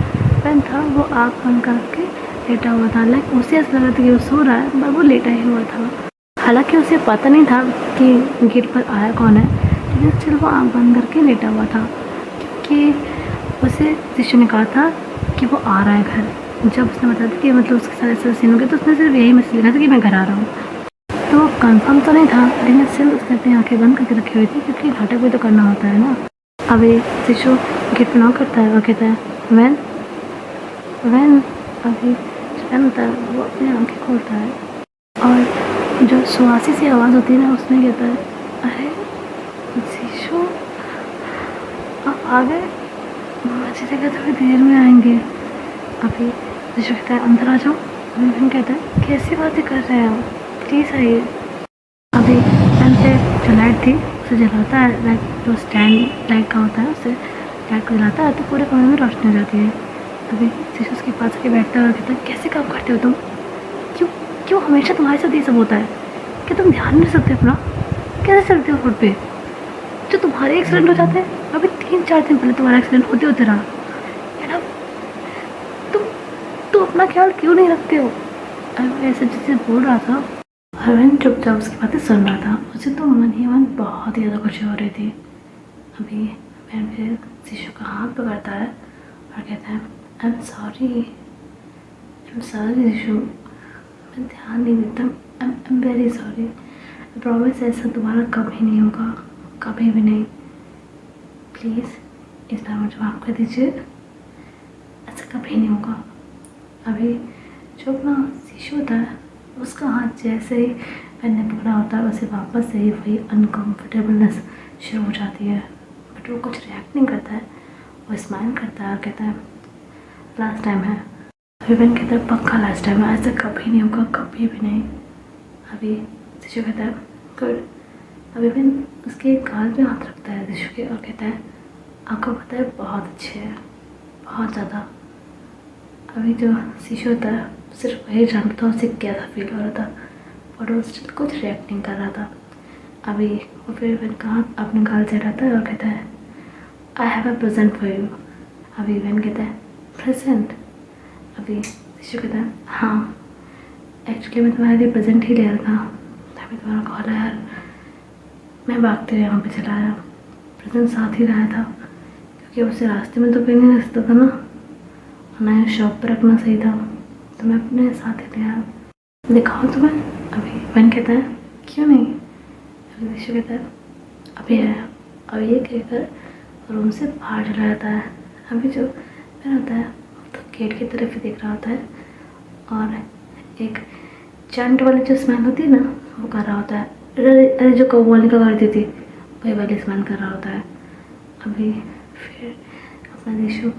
वैन था वो आँख बंद करके लेटा हुआ था। लाइक उसे ऐसा लग रहा था कि वो सो रहा है, पर वो लेटा ही हुआ था। हालांकि उसे पता नहीं था कि गेट पर आया कौन है, लेकिन स्टिल वो आँख बंद करके लेटा हुआ था, क्योंकि उसे शिशु ने कहा था कि वो आ रहा है घर। जब उसने बताया था कि मतलब उसके साथ ऐसा सीन हो गया तो उसने सिर्फ यही मैसेज लिखा था कि मैं घर आ रहा हूँ। तो वो कंफर्म तो नहीं था, लेकिन स्टिल उसने अपनी आँखें बंद करके रखी हुई थी, क्योंकि नाटक भी तो करना होता है ना। अभी शिशु गेट पर नॉक करता है और कहता है वैन वैन। अभी वैन होता है वो अपनी आँखें खोलता है और जो सुहासी सी आवाज़ होती है ना उसमें कहता है अरे शिशु आप आ गए, मुझे लगा थोड़ी देर में आएंगे। अभी शिशु कहता है अंदर आ जाओ। वैन कहता है कैसी बातें कर रहे हैं आप, प्लीज़ आइए। अभी वैन पे जो लाइट थी उसे जलाता है, लाइक जो स्टैंड लाइट का होता है उसे लाइट को जलाता है तो पूरे कमरे में रोशनी हो जाती है। अभी शिशु उसके पास आके बैठता है और कहता है कैसे काम करते हो तुम, क्यों हमेशा तुम्हारे साथ ये सब होता है, कि तुम ध्यान नहीं रखते अपना, कैसे चलते हो रोड पे। जो तुम्हारे एक्सीडेंट हो जाते हैं, अभी 3-4 दिन पहले तुम्हारा एक्सीडेंट होते रहा है ना, तुम अपना ख्याल क्यों नहीं रखते हो। अभी ऐसे जैसे बोल रहा था, हरवन चुपचाप उसकी बातें सुन रहा था। उसे तो मन ही मन बहुत ही ज़्यादा खुशी हो रही थी। अभी वैन फिर शिशु का हाथ पकड़ता है और कहता है आई एम सॉरी शिशु, मैं ध्यान नहीं देता, I am very sorry, promise ऐसा दोबारा कभी नहीं होगा, कभी भी नहीं, प्लीज़ इस बार मुझे माफ़ कर दीजिए, ऐसा कभी नहीं होगा। अभी जो अपना शिशु होता है उसका हाथ जैसे ही मैंने पकड़ा होता है वैसे वापस से ही वही अनकम्फर्टेबलनेस शुरू हो जाती है, बट वो कुछ रिएक्ट नहीं करता है। वो स्माइल करता है और कहता है लास्ट टाइम है। अभी बहन कहता है पक्का लास्ट टाइम है, ऐसा कभी नहीं होगा, कभी भी नहीं। अभी शिशु कहता है गुड। अभी बहन उसके गाल पे हाथ रखता है शिशु के और कहता है आपको पता है बहुत अच्छे है, बहुत ज़्यादा। अभी जो शिशु होता है सिर्फ वही जानता था उसे कैसा फील हो रहा था, और वो स्टिल कुछ रिएक्ट नहीं कर रहा था। अभी वो फिर बहन का हाथ अपने गाल से हटाता है और कहता है I have a present for you. अभी बहन कहता है प्रेजेंट। अभी शिशु कहता है हाँ, एक्चुअली मैं तुम्हारे लिए प्रेजेंट ही ले रहा था, तभी तुम्हारा कॉल आया यार, मैं भागते हुए यहाँ पे चला आया। प्रेजेंट साथ ही रहा था क्योंकि उसे रास्ते में तो कहीं नहीं रखता था ना, और ना ही शॉप पर रखना सही था, तो मैं अपने साथ ही ले आया। दिखाओ तुम्हें। अभी बहन कहता है क्यों नहीं। अभी शिशु कहता है अभी आया। अब ये कहकर रूम से बाहर चला जाता है। अभी जो बहन होता है तो गेट की तरफ ही देख रहा होता है और एक चंट वाली जो स्मेल होती है ना वो कर रहा होता है। अरे जो कव्वाली का करती थी वही वाली स्मेल कर रहा होता है। अभी फिर अपना शिशु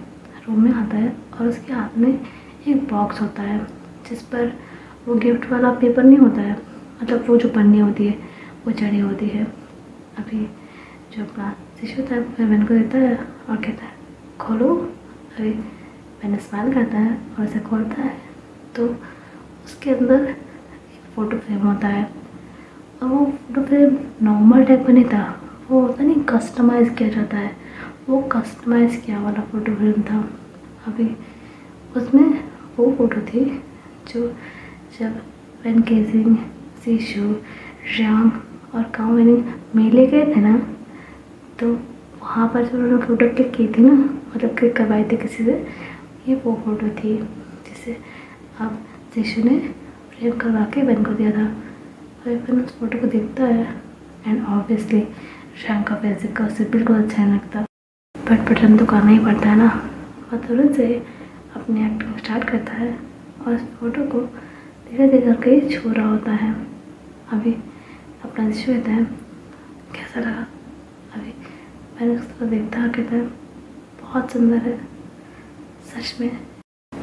रूम में आता है और उसके हाथ में एक बॉक्स होता है जिस पर वो गिफ्ट वाला पेपर नहीं होता है, मतलब वो जो पन्नी होती है वो चढ़ी होती है। अभी जो अपना शिशु होता है फिर बहन को देता है और कहता है खोलो। अभी बहन स्माइल करता है और उसे खोलता है तो उसके अंदर एक फ़ोटो फ्रेम होता है, और वो फोटो फ्रेम नॉर्मल टाइप का नहीं था, वो होता नहीं कस्टमाइज़ किया जाता है, वो कस्टमाइज़ किया वाला फ़ोटो फ्रेम था। अभी उसमें वो फ़ोटो थी जो जब पेन केसिंग शिशु श्याम और कामिनी मेले गए थे ना, तो वहाँ पर जो उन्होंने फ़ोटो क्लिक की थी ना, मतलब क्लिक करवाई थी किसी से, ये वो फ़ोटो थी जिसे अब शिशु ने फ्रेम करवा के बहन को दिया था। फिर बहन उस फोटो को देखता है एंड ऑब्वियसली श्याम का फेस का उसे बिल्कुल अच्छा नहीं लगता, बट पसंद तो करना ही पड़ता है ना। और तुरंत से अपनी एक्टिंग स्टार्ट करता है और उस फोटो को धीरे धीरे करके छू रहा होता है। अभी अपना शिशु कहता है कैसा लगा। अभी मैंने उसको देखता है, कहता है बहुत सुंदर है सच में।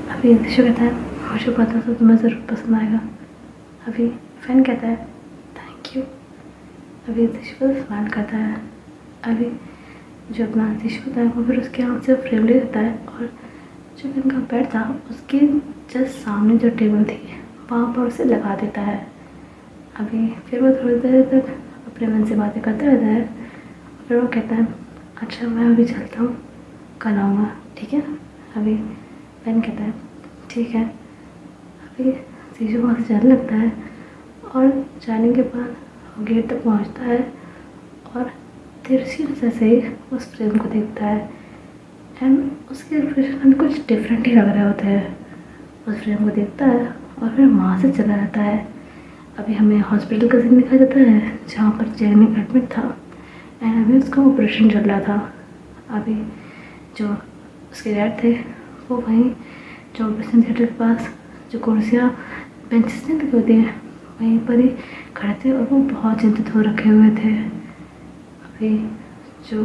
अभी शिशु कहता है मुझे पता था तुम्हें ज़रूर पसंद आएगा। अभी फैन कहता है थैंक यू। अभी शिशु स्माइल करता है। अभी जो अपना शिशु होता है वो फिर उसके हाथ से फ्रेम ले लेता है और जो इनका बेड था उसके जस्ट सामने जो टेबल थी वहाँ पर उसे लगा देता है। अभी फिर वो थोड़ी देर तक अपने मन से बातें करता रहता है, फिर वो कहता है अच्छा मैं अभी चलता हूँ, कल आऊँगा ठीक है। अभी फैन कहता है ठीक है। अभी शिशु वहाँ से जाने लगता है और जाने के बाद वो गेट तक पहुँचता है और तिरछी नज़र से उस फ्रेम को देखता है एंड उसके एक्सप्रेशन कुछ डिफरेंट ही लग रहे होते हैं। उस फ्रेम को देखता है और फिर वहाँ से चला जाता है। अभी हमें हॉस्पिटल का सीन दिखाया जाता है जहाँ पर जैनिक एडमिट था एंड अभी उसका ऑपरेशन चल रहा था। अभी जो उसके डैड थे वो वहीं जो ऑपरेशन थिएटर के पास जो कुर्सियाँ बेंचेस नहीं लगी होती हैं वहीं पर ही खड़े थे और वो बहुत चिंतित हो रखे हुए थे। अभी जो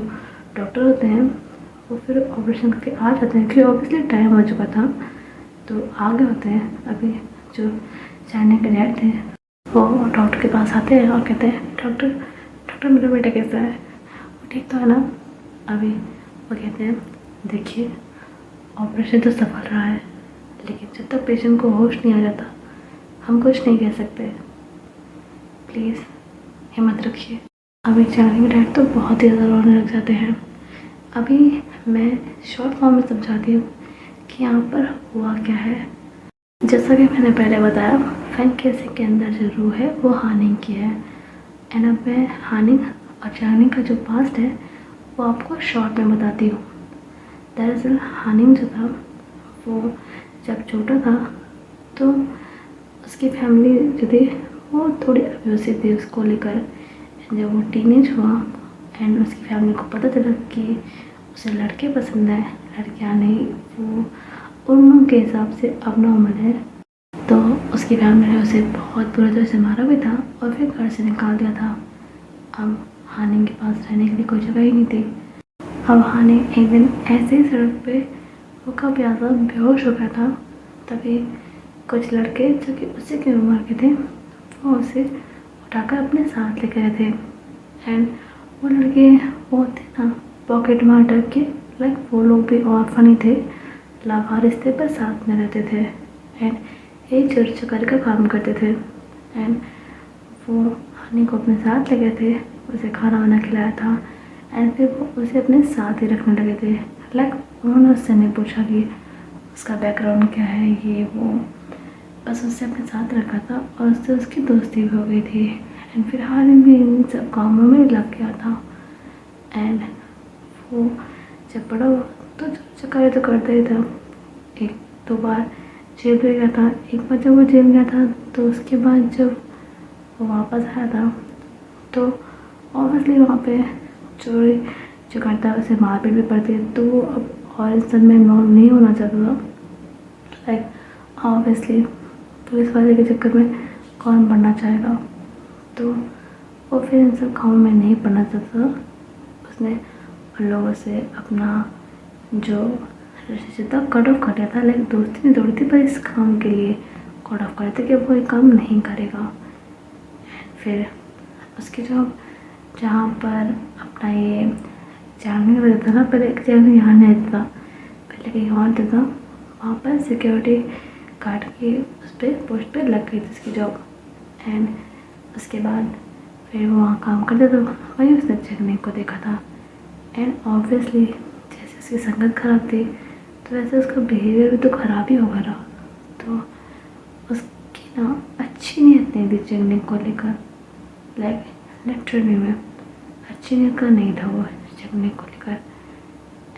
डॉक्टर होते हैं वो फिर ऑपरेशन करके आ जाते हैं क्योंकि ऑब्वियसली टाइम हो चुका था, तो आ गए होते हैं। अभी जो चाइना के डैड थे वो डॉक्टर के पास आते हैं और कहते हैं डॉक्टर मेरा बेटा कैसा है, वो ठीक तो है ना। अभी वो कहते हैं देखिए ऑपरेशन तो सफल रहा है, लेकिन जब तक पेशेंट को होश नहीं आ जाता हम कुछ नहीं कह सकते, प्लीज़ हिम्मत रखिए। अभी चाइना के डैड तो बहुत ही ज़्यादा रोने लग जाते हैं। अभी मैं शॉर्ट फॉर्म में समझाती हूँ कि यहाँ पर हुआ क्या है। जैसा कि मैंने पहले बताया फैन केसिंग के अंदर जो रूह है वो हानिंग की है एंड अब मैं हानिंग और चाइनिंग का जो पास्ट है वो आपको शॉर्ट में बताती हूँ। दरअसल हानिंग जो था वो जब छोटा था तो उसकी फैमिली जो थी वो थोड़ी अब्यूसिव थी उसको लेकर। जब वो टीनेज हुआ एंड उसकी फैमिली को पता चला कि उसे लड़के पसंद है, लड़कियाँ नहीं, वो उन के हिसाब से अब नॉर्मल है, तो उसकी फैमिली ने उसे बहुत बुरी तरह से मारा भी था और फिर घर से निकाल दिया था। अब हानिंग के पास रहने के लिए कोई जगह ही नहीं थी। अब हानिंग एक दिन ऐसे ही सड़क पे वो काफ़ी ज़्यादा बेहोश हो गया था। तभी कुछ लड़के जो कि उसी की उम्र के थे वो उसे उठाकर अपने साथ ले गए थे। एंड वो लड़के वो थे ना पॉकेट मार टाइप के, लाइक वो लोग भी ऑर्फन ही थे, लावारिस थे पर साथ में रहते थे एंड एक चोरी चकारी का काम करते थे। एंड वो हनी को अपने साथ ले गए थे, उसे खाना वाना खिलाया था एंड फिर वो उसे अपने साथ ही रखने लगे थे। लाइक उन्होंने उससे नहीं पूछा कि उसका बैकग्राउंड क्या है ये वो, बस उससे अपने साथ रखा था और उससे उसकी दोस्ती भी हो गई थी। एंड फिर हाल ही में इन सब कामों में लग गया था। एंड वो जब बड़ा हुआ तो चक्कर तो करता ही था। एक दो बार जेल भी गया था। एक बार जब वो जेल गया था तो उसके बाद जब वो वापस आया था तो ऑब्वियसली वहाँ पे चोरी जो करता है उसे मारपीट भी पड़ती है, तो वो अब और इंसान में इन्वॉल्व नहीं होना चाहता था। लाइक ऑब्वियसली पुलिस वाले के चक्कर में कौन पढ़ना चाहेगा, तो वो फिर इन सब कामों में नहीं पढ़ना चाहता था। उसने उन लोगों से अपना जो रिलेशनशिप था कट ऑफ कर दिया था। लाइक दोस्ती नहीं तोड़ी थी पर इस काम के लिए कट ऑफ कर थे कि वो ये काम नहीं करेगा। फिर उसकी जॉब जहाँ पर अपना ये जानने रहता था ना, पहले एक जगह यहाँ नहीं रहता था, पहले कहीं और रहता था, वहाँ पर सिक्योरिटी गार्ड की उस पर पोस्ट पे लग गई थी उसकी जॉब। एंड उसके बाद फिर वो वहाँ काम करते तो वही उसने चेकनिक को देखा था। एंड ऑब्वियसली जैसे उसकी संगत खराब थी तो वैसे उसका बिहेवियर भी तो ख़राब ही होगा ना, तो उसकी ना अच्छी नीयत नहीं थी चेकनिक को लेकर। लाइक लिटरली में अच्छी नीयत का नहीं था वो चेकनिक को लेकर।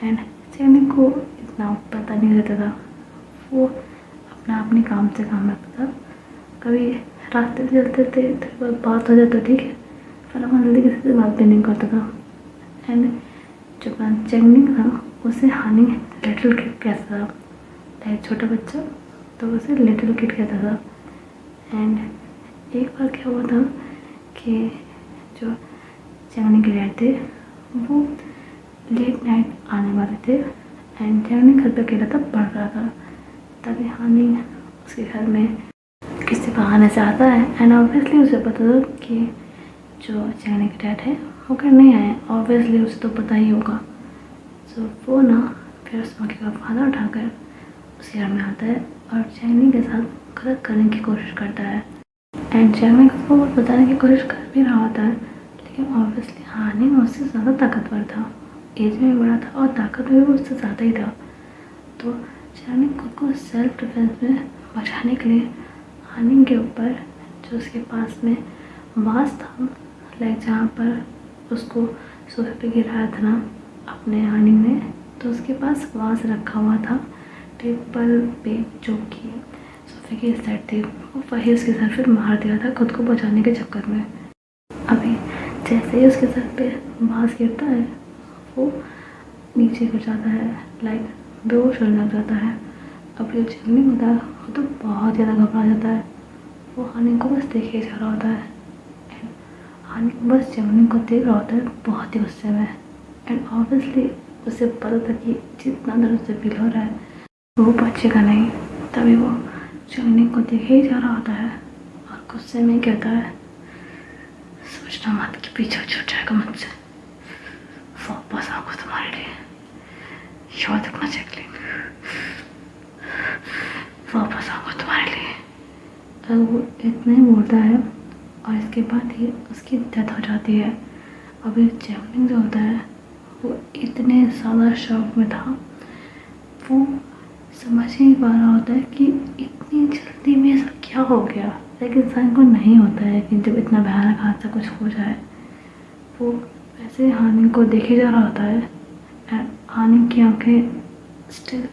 एंड चेकनिक को इतना पता नहीं रहता था, वो अपने काम से काम रखता था। कभी रास्ते से चलते थे थोड़ी बहुत बात हो जाती ठीक है, पर हम जल्दी किसी से बात भी नहीं करता था। एंड जो अपना चेकनिक था उसे हानि लिटिल किड कहता था। लाइक छोटा बच्चा तो उसे लिटिल किड कहता था। एंड एक बार क्या हुआ था कि जो चेकनिक के डैड थे वो लेट नाइट आने वाले थे एंड चेकनिक घर पे अकेला था, पढ़ रहा था। तभी हानि उसके घर में किसी बहाने से आता है एंड ऑब्वियसली उसे पता था कि जो चेकनिक के डैड है वो घर नहीं आए, ऑब्वियसली उसे तो पता ही होगा। सो वो ना फिर उस मौके का फायदा उठाकर उसके घर में आता है और चेकनिक के साथ गलत करने की कोशिश करता है। एंड चेकनिक उसको बताने की कोशिश कर भी रहा होता है, लेकिन ऑब्वियसली हानि उससे ज़्यादा ताकतवर था, एज में बड़ा था और ताकत में भी उससे ज़्यादा ही था। तो चेकनिक खुद को सेल्फ डिफेंस में बचाने के लिए हानि के ऊपर जो उसके पास में वास था, लाइक जहाँ पर उसको सोफे पे गिराया था ना अपने हानि ने, तो उसके पास वास रखा हुआ था टेबल पे जो कि सोफे की साइड थी, वो वही उसके सर पे मार दिया था खुद को बचाने के चक्कर में। अभी जैसे ही उसके सर पे वास गिरता है वो नीचे गिर जाता है, लाइक बेहोश होने लग जाता है। अब जो चेकनिक होता है वो तो बहुत ज़्यादा घबरा जाता है, वो हानि को बस देखे जा रहा होता है। एंड हानि बस चेकनिक को देख रहा होता है बहुत ही गुस्से में। एंड ऑब्वियसली उसे पता था कि जितना दर्द उसे फील हो रहा है वो बचेगा नहीं, तभी वो चेकनिक को देखे ही जा रहा होता है और गुस्से में कहता है, सोचना मत कि पीछे छूट जाएगा मुझसे, वापस आऊँगा तुम्हारे लिए, याद रखना चेकनिक, वापस आऊँगा तुम्हारे लिए। तो वो इतना ही बोलता है और इसके बाद ही उसकी डेथ हो जाती है। अभी चेकनिक जो होता है वो इतने ज़्यादा शौक में था, वो समझ ही नहीं पा रहा होता है कि इतनी जल्दी में ऐसा क्या हो गया। लेकिन इंसान को नहीं होता है कि जब इतना भयानक हादसा कुछ हो जाए। वो वैसे हानि को देखे जा रहा होता है एंड हानि की आंखें स्टिल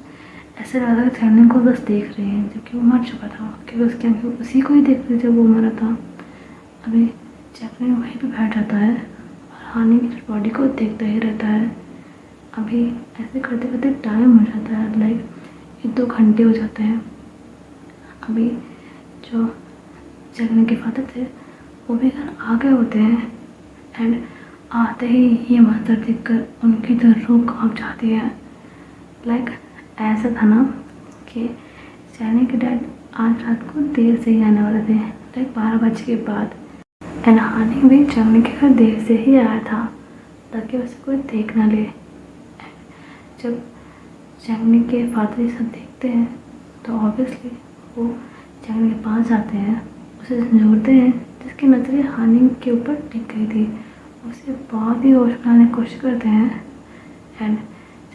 ऐसे लग रहा है चेकनिक को बस देख रही हैं, जबकि वो मर चुका था, क्योंकि उसकी आंखें उसी को ही देख रही थी जब वो मरा था। अभी चेकनिक वहीं पे बैठ जाता है और हानि की बॉडी को देखता ही रहता है। अभी ऐसे करते करते टाइम हो जाता है, लाइक 1-2 घंटे हो जाते हैं। अभी जो चेकनिक के फादर थे वो भी घर आ गए होते हैं एंड आते ही ये मंजर देखकर उनकी तो रूह कांप जाती है। लाइक ऐसा था ना कि चैनी के डैड आज रात को देर से ही आने वाले थे, लाइक 12 बजे के बाद। एंड हानि भी चैनी के घर देर से ही आया था ताकि उसे कोई देख ना ले। जब चैनी के फादर ये सब देखते हैं तो ऑब्वियसली वो चैनी के पास जाते हैं, उसे झंझोड़ते हैं, जिसकी नज़रें हानि के ऊपर टिक गई थी। उसे बहुत ही होश में आने की कोशिश करते हैं। एंड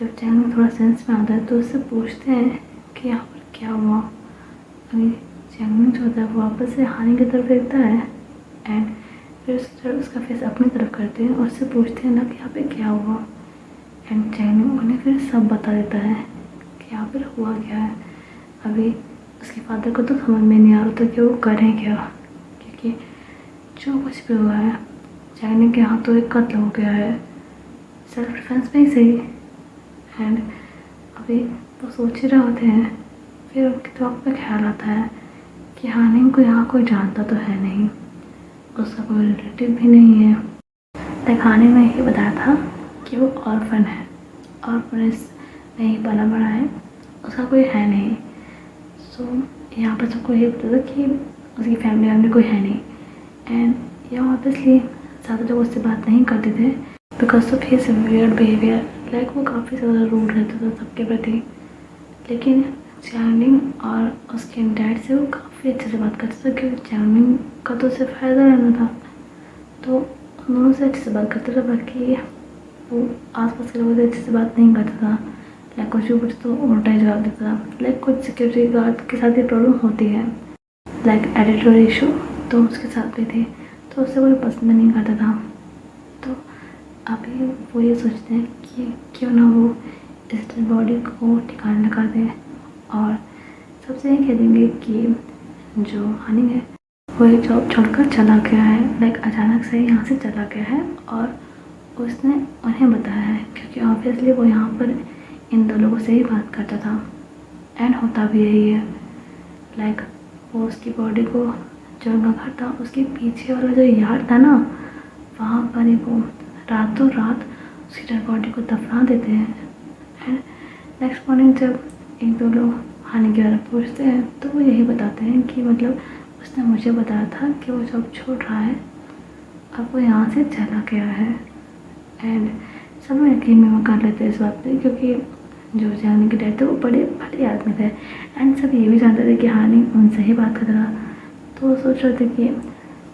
जब चैनी थोड़ा सेंस में आता है तो उससे पूछते हैं कि यहाँ पर क्या हुआ। अभी चैनी जो होता है वो वापस से हानि की तरफ देखता है एंड फिर उसका फेस अपनी तरफ करते हैं और उससे पूछते हैं ना कि यहाँ पे क्या हुआ। एंड चैनी उन्हें फिर सब बता देता है कि यहाँ पर हुआ क्या है। अभी उसके फादर को तो समझ में नहीं आ रहा था कि वो करें क्या, क्योंकि जो कुछ भी हुआ है चैनी के यहाँ तो एक कत्ल हो गया है, सेल्फ डिफेंस में ही सही। एंड अभी वो सोच ही रहे होते हैं, फिर उनके दिमाग में ख्याल आता है कि हानि को यहाँ कोई जानता तो है नहीं, उसका कोई रिलेटिव भी नहीं है। लाइक हानि ने ये बताया था कि वो ऑर्फन है, ऑर्फनेज में ही पला बड़ा है, उसका कोई है नहीं। सो यहाँ पर सबको ये पता था कि उसकी फैमिली वैमिली कोई है नहीं। एंड ये ऑब्वियसली ज़्यादा लोग उससे बात नहीं करते थे because of his weird behaviour. Like वो काफ़ी ज़्यादा रूड रहता था सबके प्रति। लेकिन चैनिंग और उसके डैड से वो काफ़ी अच्छे से बात करता था, क्योंकि चैनिंग का तो उसे फ़ायदा रहना था, तो उन दोनों से अच्छे से बात करता था। बाकी वो आसपास के लोगों से अच्छे से बात नहीं करता था। लाइक कुछ भी पूछे तो उल्टा ही जवाब देता था। लाइक कुछ सिक्योरिटी गार्ड के साथ ये प्रॉब्लम होती है, लाइक एडिटोरियल इशू तो उसके साथ भी थे, तो उससे कोई पसंद नहीं करता था। तो अभी वो ये सोचते हैं कि क्यों ना वो इस डेड बॉडी को ठिकाने लगा दें और सबसे ये कह देंगे कि जो हानि है वो एक जॉब छोड़कर चला गया है, लाइक अचानक से यहाँ से चला गया है और उसने उन्हें बताया है, क्योंकि ऑब्वियसली वो यहाँ पर इन दो लोगों से ही बात करता था। एंड होता भी यही है, लाइक वो उसकी बॉडी को जो उनका घर था उसके पीछे वाला जो यार्ड था ना, वहाँ पर ही वो रातों रात उसकी डेड बॉडी को दफना देते हैं। एंड नेक्स्ट मॉर्निंग जब एक दो लोग हानि के बारे में पूछते हैं तो वो यही बताते हैं कि मतलब उसने मुझे बताया था कि वो जब छोड़ रहा है अब वो यहाँ से चला गया है। एंड सब यकीन में कर लेते हैं इस बात पे, क्योंकि जो जाने के डैड थे वो बड़े भले आदमी थे। एंड सब ये भी जानते थे कि हानि उनसे ही बात कर रहा, तो वो सोच रहे थे कि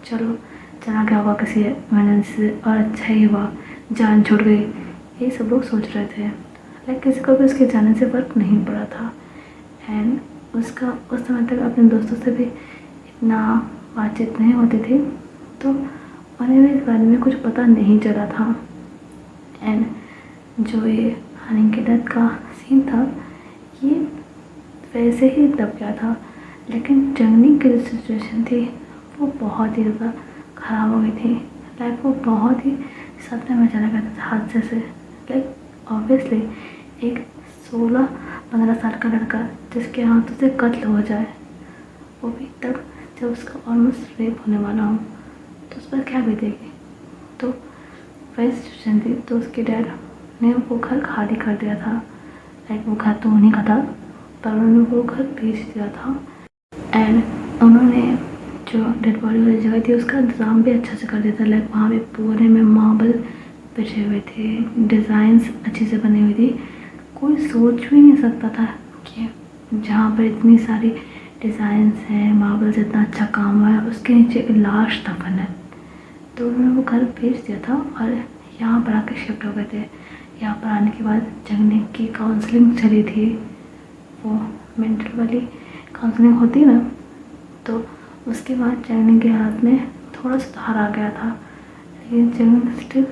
चलो चला गया होगा किसी इमरजेंसी से और अच्छा ही हुआ, जान छूट गई, यही सब लोग सोच रहे थे। लाइक किसी को भी उसके जाने से फ़र्क नहीं पड़ा था। एंड उसका उस समय तक अपने दोस्तों से भी इतना बातचीत नहीं होती थी, तो उन्हें भी इस बारे में कुछ पता नहीं चला था। एंड जो ये हानि के डेथ का सीन था ये वैसे ही दब गया था, लेकिन जंगली की जो सिचुएशन थी वो बहुत ही ज़्यादा ख़राब हो गई थी। लाइक वो बहुत ही सदमे में चला गया था हादसे से। लाइक ऑब्वियसली एक 16-15 साल का लड़का जिसके हाथों से कत्ल हो जाए, वो भी तब जब उसका ऑलमोस्ट रेप होने वाला हो, तो उस पर क्या बीतेगी। तो वही सिचुएशन थी, तो उसके डैड ने वो घर खाली कर दिया था। लाइक वो घर तो उन्हीं का था, पर उन्होंने वो घर बेच दिया था। एंड उन्होंने जो डेड बॉडी वाली जगह थी उसका इंतज़ाम भी अच्छा से कर दिया था। लाइक वहाँ पे पूरे में मार्बल बिछे हुए थे, डिज़ाइंस अच्छे से बनी हुई थी। कोई सोच भी नहीं सकता था कि जहाँ पर इतनी सारी डिज़ाइंस हैं, मार्बल से इतना अच्छा काम हुआ है, उसके नीचे एक लाश दफन है। तो उन्होंने वो घर बेच दिया था और यहाँ पर आके शिफ्ट हो गए थे। यहाँ पर आने के बाद जंगली की काउंसलिंग चली थी, वो मेंटल वाली काउंसलिंग होती है ना, तो उसके बाद जंगली के हाथ में थोड़ा सुधार आ गया था। लेकिन जंगली स्टिल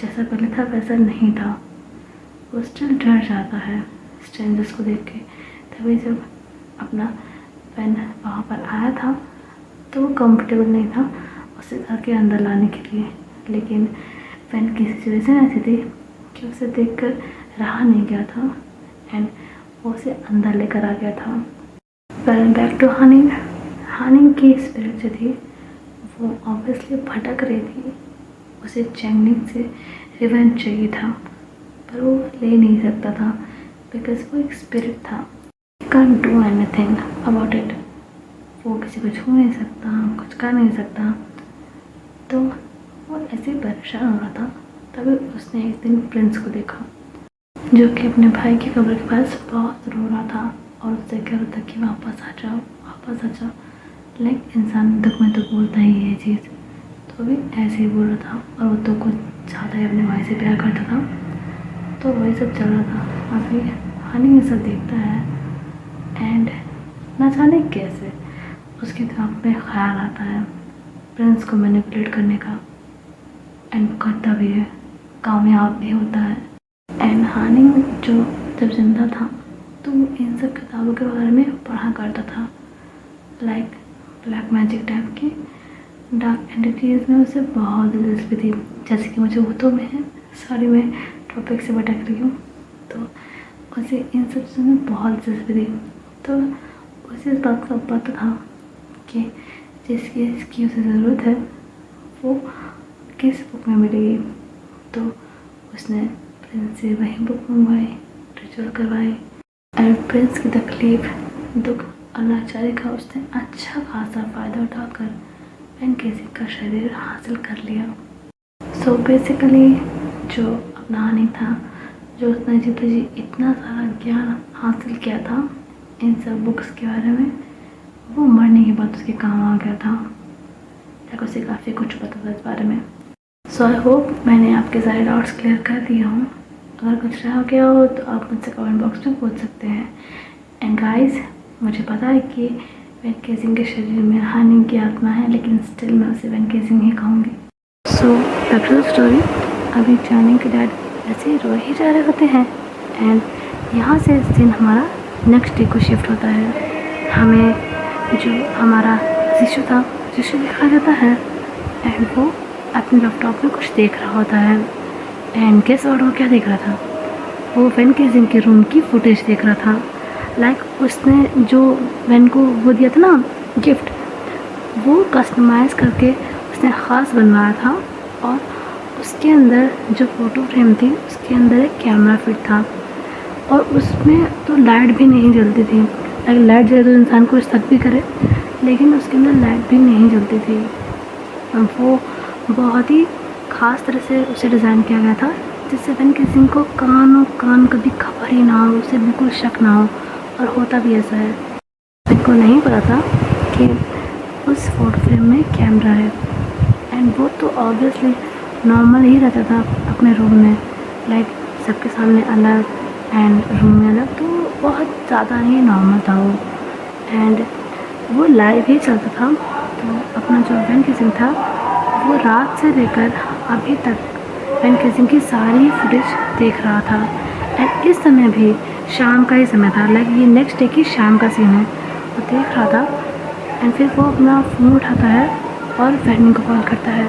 जैसा पहले था वैसा नहीं था, वो स्टिल डर जाता है स्ट्रेंजर्स को देख के। तभी जब अपना पेन वहाँ पर आया था तो वो कंफर्टेबल नहीं था उसे घर के अंदर लाने के लिए, लेकिन पेन की सिचुएशन ऐसी थी कि उसे देखकर रहा नहीं गया था एंड वो उसे अंदर लेकर आ गया था। पर बैक टू हानि की स्पिरिट जो थी वो ऑब्वियसली भटक रही थी, उसे चैंगनिंग से रिवेंज चाहिए था, पर वो ले नहीं सकता था बिकॉज वो एक स्पिरिट था। Can do anything about it. वो किसी को छू नहीं सकता, कुछ कर नहीं सकता। तो वो ऐसे ही परेशान हो रहा था, तभी उसने एक दिन प्रिंस को देखा जो कि अपने भाई की कब्र के पास बहुत रो रहा था और उससे कह रहा था कि वापस आ जाओ, वापस आ जाओ। लाइक इंसान दुख में तो बोलता ही है ये चीज़, तो भी ऐसे ही बोल रहा था और वो तो कुछ ज़्यादा ही अपने भाई से प्यार करता था। तो वही सब चल रहा था। अभी हनी ये सब देखता है एंड ना जाने कैसे उसके दिमाग में ख्याल आता है प्रिंस को मैनिपुलेट करने का, एंड करता भी है, कामयाब भी होता है। एंड हानी जो जब जिंदा था तो वो इन सब किताबों के बारे में पढ़ा करता था, लाइक ब्लैक मैजिक टाइप की डार्क एंटिटीज़ में उसे बहुत दिलचस्पी थी। जैसे कि मुझे भूतों में है, सॉरी मैं टॉपिक से भटक रही हूँ, तो उसे इन सब चीज़ों में बहुत दिलचस्पी थी। तो उसे इस बात का पता था कि जिस चीज़ की उसे ज़रूरत है वो किस बुक में मिलेगी। तो उसने प्रिंस से वही बुक मंगवाई, रिचुअल करवाई, एंड प्रिंस की तकलीफ, दुख और लाचारी का उसने अच्छा खासा फ़ायदा उठाकर पेनकेसिंग का शरीर हासिल कर लिया। सो बेसिकली जो अपना हानि था, जो उसने जीते जी इतना सारा ज्ञान हासिल किया था इन सब बुक्स के बारे में, वो मरने के बाद उसके काम आ गया था। तक उसे काफ़ी कुछ पता था इस बारे में। सो आई होप मैंने आपके सारे डाउट्स क्लियर कर दिए हों। अगर कुछ रह गया हो तो आप मुझसे कमेंट बॉक्स में पूछ सकते हैं। एंड गाइस, मुझे पता है कि पेनकेसिंग के शरीर में हानि की आत्मा है, लेकिन स्टिल मैं उसे पेनकेसिंग ही कहूँगी। So back to the story. अभी जाने के डैड ऐसे रो ही जा रहे होते हैं एंड यहाँ से सीन हमारा नेक्स्ट डे को शिफ्ट होता है। हमें जो हमारा जिशु था, जिशु दिखाया जाता है एंड वो अपने लैपटॉप में कुछ देख रहा होता है। एंड गेस और वो क्या देख रहा था? वो पेनकेसिंग के रूम की फुटेज देख रहा था। लाइक उसने जो वैन को वो दिया था ना गिफ्ट, वो कस्टमाइज़ करके उसने ख़ास बनवाया था और उसके अंदर जो फ़ोटो फ्रेम थी उसके अंदर एक कैमरा फिट था और उसमें तो लाइट भी नहीं जलती थी। अगर लाइट जले तो इंसान कुछ शक भी करे, लेकिन उसके अंदर लाइट भी नहीं जलती थी। वो बहुत ही ख़ास तरह से उसे डिज़ाइन किया गया था जिससे पेनकेसिंग को कान कभी खबर ही ना हो, उसे बिल्कुल शक ना हो। और होता भी ऐसा है। मेरे को नहीं पता था कि उस फोटो फ्रेम में कैमरा है एंड वो तो ऑब्वियसली नॉर्मल ही रहता था अपने रूम में, लाइक सबके सामने अलग एंड रूम में अलग, तो बहुत ज़्यादा ही नॉर्मल था वो। एंड वो लाइव ही चलता था। तो अपना जो पेनकेसिंग था वो रात से लेकर अभी तक पेनकेसिंग की सारी फुटेज देख रहा था। एंड इस समय भी शाम का ही समय था, लाइक ये नेक्स्ट डे की शाम का सीन है। वो देख रहा था एंड फिर वो अपना फ़ोन उठाता है और फैनिंग को कॉल करता है।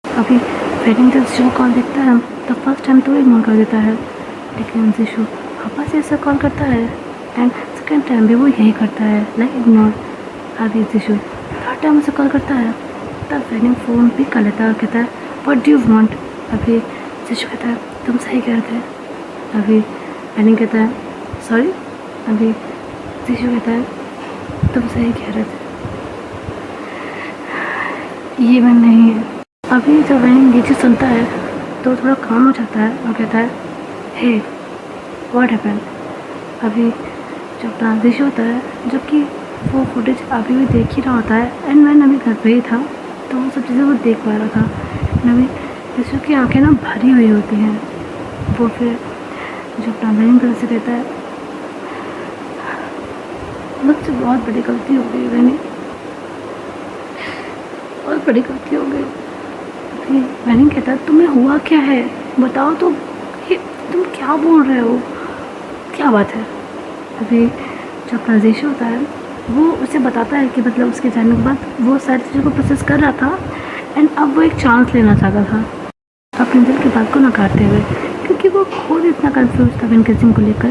अभी फैनिंग जब जिशु को कॉल देखता है तो फर्स्ट टाइम तो इग्नोर कर देता है, लेकिन जिशु पापा से ऐसा कॉल करता है एंड सेकेंड टाइम भी वो यही करता है, लाइक इग्नोर। अभी जिशु थर्ड टाइम उसे कॉल करता है, तब फैनिंग फ़ोन भी कर लेता है और कहता है व्हाट डू यू वांट। अभी जिशु कहता है तुम सही कह रहे थे। अभी फैनिंग कहता है सॉरी। अभी जिशु कहता है तुम सही कह रहे थे, ये मैं नहीं है। अभी जब फैनिंग ये चीज़ सुनता है तो थोड़ा काम हो जाता है और कहता है हे व्हाट हैपेंड। अभी जब जिशु होता है, जबकि वो फुटेज अभी भी देख ही रहा होता है एंड मैं अभी घर पे ही था तो वो सब चीज़ें वो देख पा रहा था। अभी जिशु की आंखें ना भरी हुई होती हैं। वो फिर जो अपना बहन तरह से कहता है मुझसे बहुत बड़ी गलती हो गई बहनी, बहुत बड़ी गलती हो गई। फिर बहन कहता है तुम्हें हुआ क्या है बताओ तो, ये तुम क्या बोल रहे हो, क्या बात है। अभी जो अपना जिशु होता है वो उसे बताता है कि मतलब उसके जाने के बाद वो सारी चीज़ों को प्रोसेस कर रहा था एंड अब वो एक चांस लेना चाहता था अपने दिल की बात को नकारते हुए, क्योंकि वो खुद इतना कंफ्यूज था पेनकेसिंग को लेकर।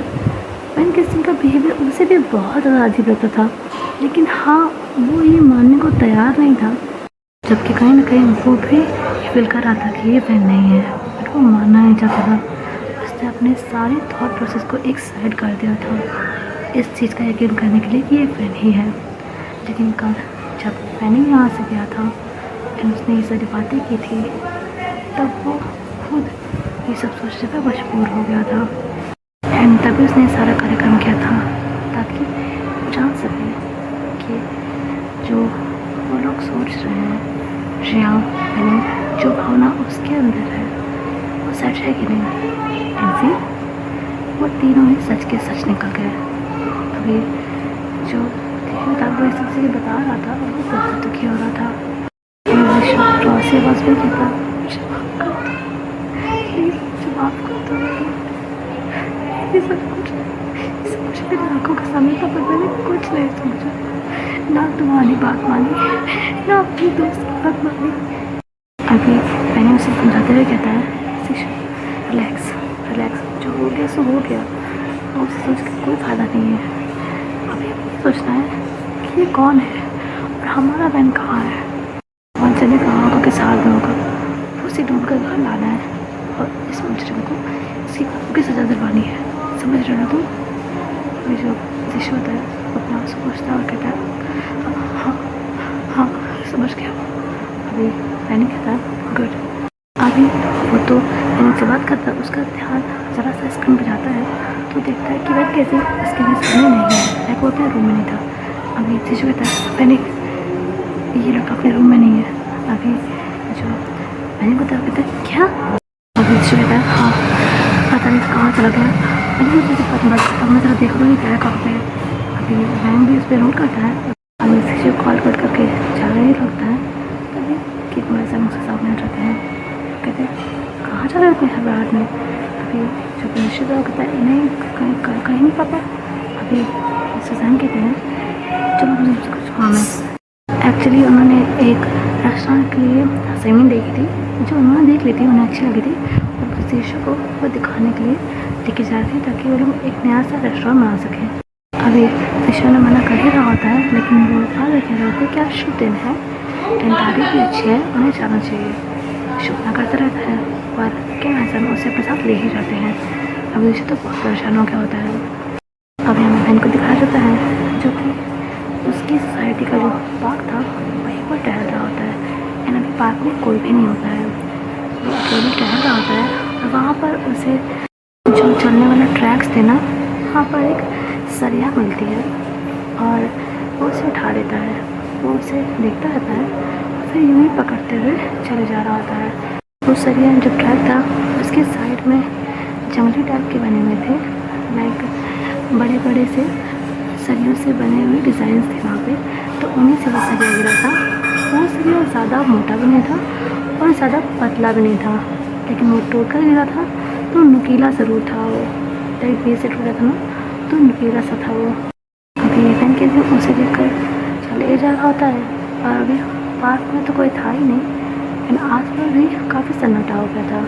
पेनकेसिंग का बिहेवियर उसे भी बहुत ज़्यादा अजीब लगता था, लेकिन हाँ वो ये मानने को तैयार नहीं था, जबकि कहीं ना कहीं वो भी फील कर रहा था कि ये पेन नहीं है, बट वो मानना नहीं चाहता था। उसने अपने सारे थॉट प्रोसेस को एक साइड कर दिया था इस चीज़ का यकीन करने के लिए कि ये फैन ही है। लेकिन कल जब फैनी यहाँ से गया था एंड उसने ये सारी बातें की थी, तब वो खुद ये सब सोचने पर मजबूर हो गया था एंड तभी उसने सारा कार्यक्रम किया था ताकि वो जान सके कि जो वो लोग सोच रहे हैं, श्रेया यानी जो भावना उसके अंदर है वो सच है कि नहीं। ऐसे वो तीनों ही सच के सच निकल गए। अभी जो था वो इस सबसे बता रहा था और वो बहुत दुखी हो रहा था। से आवाज़ भी कहता माफ़ कर दो, ये सब कुछ मेरी आँखों के सामने था पर मैंने कुछ नहीं सोचा, ना तुम्हारी बात मानी ना अपनी दोस्त की बात मानी। अभी मैंने उसे समझाते हुए कहता है रिलैक्स रिलैक्स, जो हो गया सो हो गया, और उसे सोच के कोई फ़ायदा नहीं है। अभी ये सोचना है कि ये कौन है और हमारा बहन कहाँ है, कौन चले कहाँ होगा, किस हाल में होगा, उसे ढूंढ कर घर लाना है और इस मुजरिम को इसकी कानून की सज़ा दिलवानी है। समझ रहे हो तुम? अभी जो शिशु होता है अपना सोचता और कहता है हाँ हाँ समझ गया। अभी मैंने कहता है गुड। अभी वो तो मैंने से बात करता, उसका ध्यान ज़रा सा स्क्रीन पर जाता है तो देखता है कि वह कैसे उसके लिए स्क्रीन नहीं है, लाइक वो अपने रूम में नहीं था। अभी शिशु कहता है मैंने ये लड़का अपने रूम में नहीं है। अभी जो मैंने को कहता है क्या? अभी शिशु कहता है हाँ पता नहीं कहाँ चला गया, मैंने मुझे पता नहीं, अब मैं ज़रा देख लूँगी क्या है कहाँ पे। अभी मैंने भी उस पर नोट करता है। अभी शिशु कॉल करके ज़्यादा ही लगता है, तभी कि कोई ऐसा मुझसे सामने आ जाते हैं, कहते हैं कहाँ जा रहे हो अपने हर में। अभी जब शिशु कहता है नहीं कहीं नहीं पापा। अभी सुजान कहते हैं चलो मुझे कुछ काम है। एक्चुअली उन्होंने एक रेस्टोरेंट के लिए असाइनमेंट देखी थी, जो उन्होंने देख ली थी, उन्हें अच्छी लगी थी और शिशु को वो दिखाने के लिए लेके जा रहे थे ताकि वो लोग एक नया सा रेस्टोरेंट बना सकें। अभी शिशु ने मना कर ही रहा होता है, लेकिन वो बात कह रहे होते क्या शुभ दिन है एंड तारीख भी अच्छी है, उन्हें जाना चाहिए। शुभ ना करता रहता है पर क्या ऐसा उसे अपने साथ ले ही जाते हैं। अभी उसे तो बहुत परेशान हो गया होता है। अभी हमें बहन को दिखाया जाता है जो कि उसकी सोसाइटी का जो पार्क था वहीं पर टहल रहा होता है एंड अभी पार्क में कोई भी नहीं होता है, वो अकेले टहल रहा होता है और वहाँ पर उसे जो चलने वाला ट्रैक्स थे ना, वहाँ पर एक सरिया मिलती है और वो उसे उठा लेता है। वो उसे देखता रहता है फिर यूँ ही पकड़ते हुए चले जा रहा होता है। वो सरिया जो ट्रैक था उसके साइड में जंगली टाइप के बने हुए थे, लाइक बड़े बड़े से सरियों से बने हुए डिज़ाइन थे वहाँ पे, तो उन्हीं से वो सरिया गिरा था। वो सरिया ज़्यादा मोटा भी नहीं था और ज़्यादा पतला भी नहीं था, लेकिन वो टूट कर गिरा था तो नुकीला ज़रूर था। वो लाइक बेस से टूटा था ना तो नुकीला सा था वो। अभी बहन के दिन उसे देखकर चले जा रहा होता है और अभी पार्क में तो कोई था ही नहीं एंड आसपास भी काफ़ी सन्नाटा हो गया था,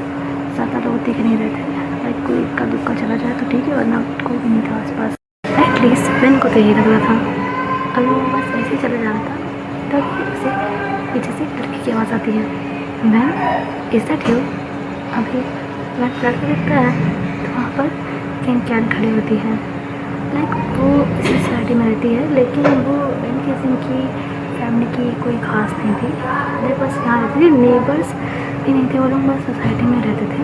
ज़्यादा लोग दिख नहीं रहे थे। लाइक कोई इक्का दुक्का चला जाए तो ठीक है, वरना कोई भी नहीं था आसपास। एटलीस्ट बहन को तो यही लग रहा था। अभी वो बस ऐसे ही चला जा रहा था तब उसे पीछे से लड़की की आवाज़ आती है, मैम इज़ दैट यू? अभी वह लड़का देखता है तो वहाँ पर कैन खड़ी होती है। लाइक वो इसी सोसाइटी में रहती है, लेकिन वो बहन किसी की फैमिली की कोई खास नहीं थी, मेरे पास यहाँ रहती थी, नेबर्स भी नहीं थे, वो लोग बस सोसाइटी में रहते थे,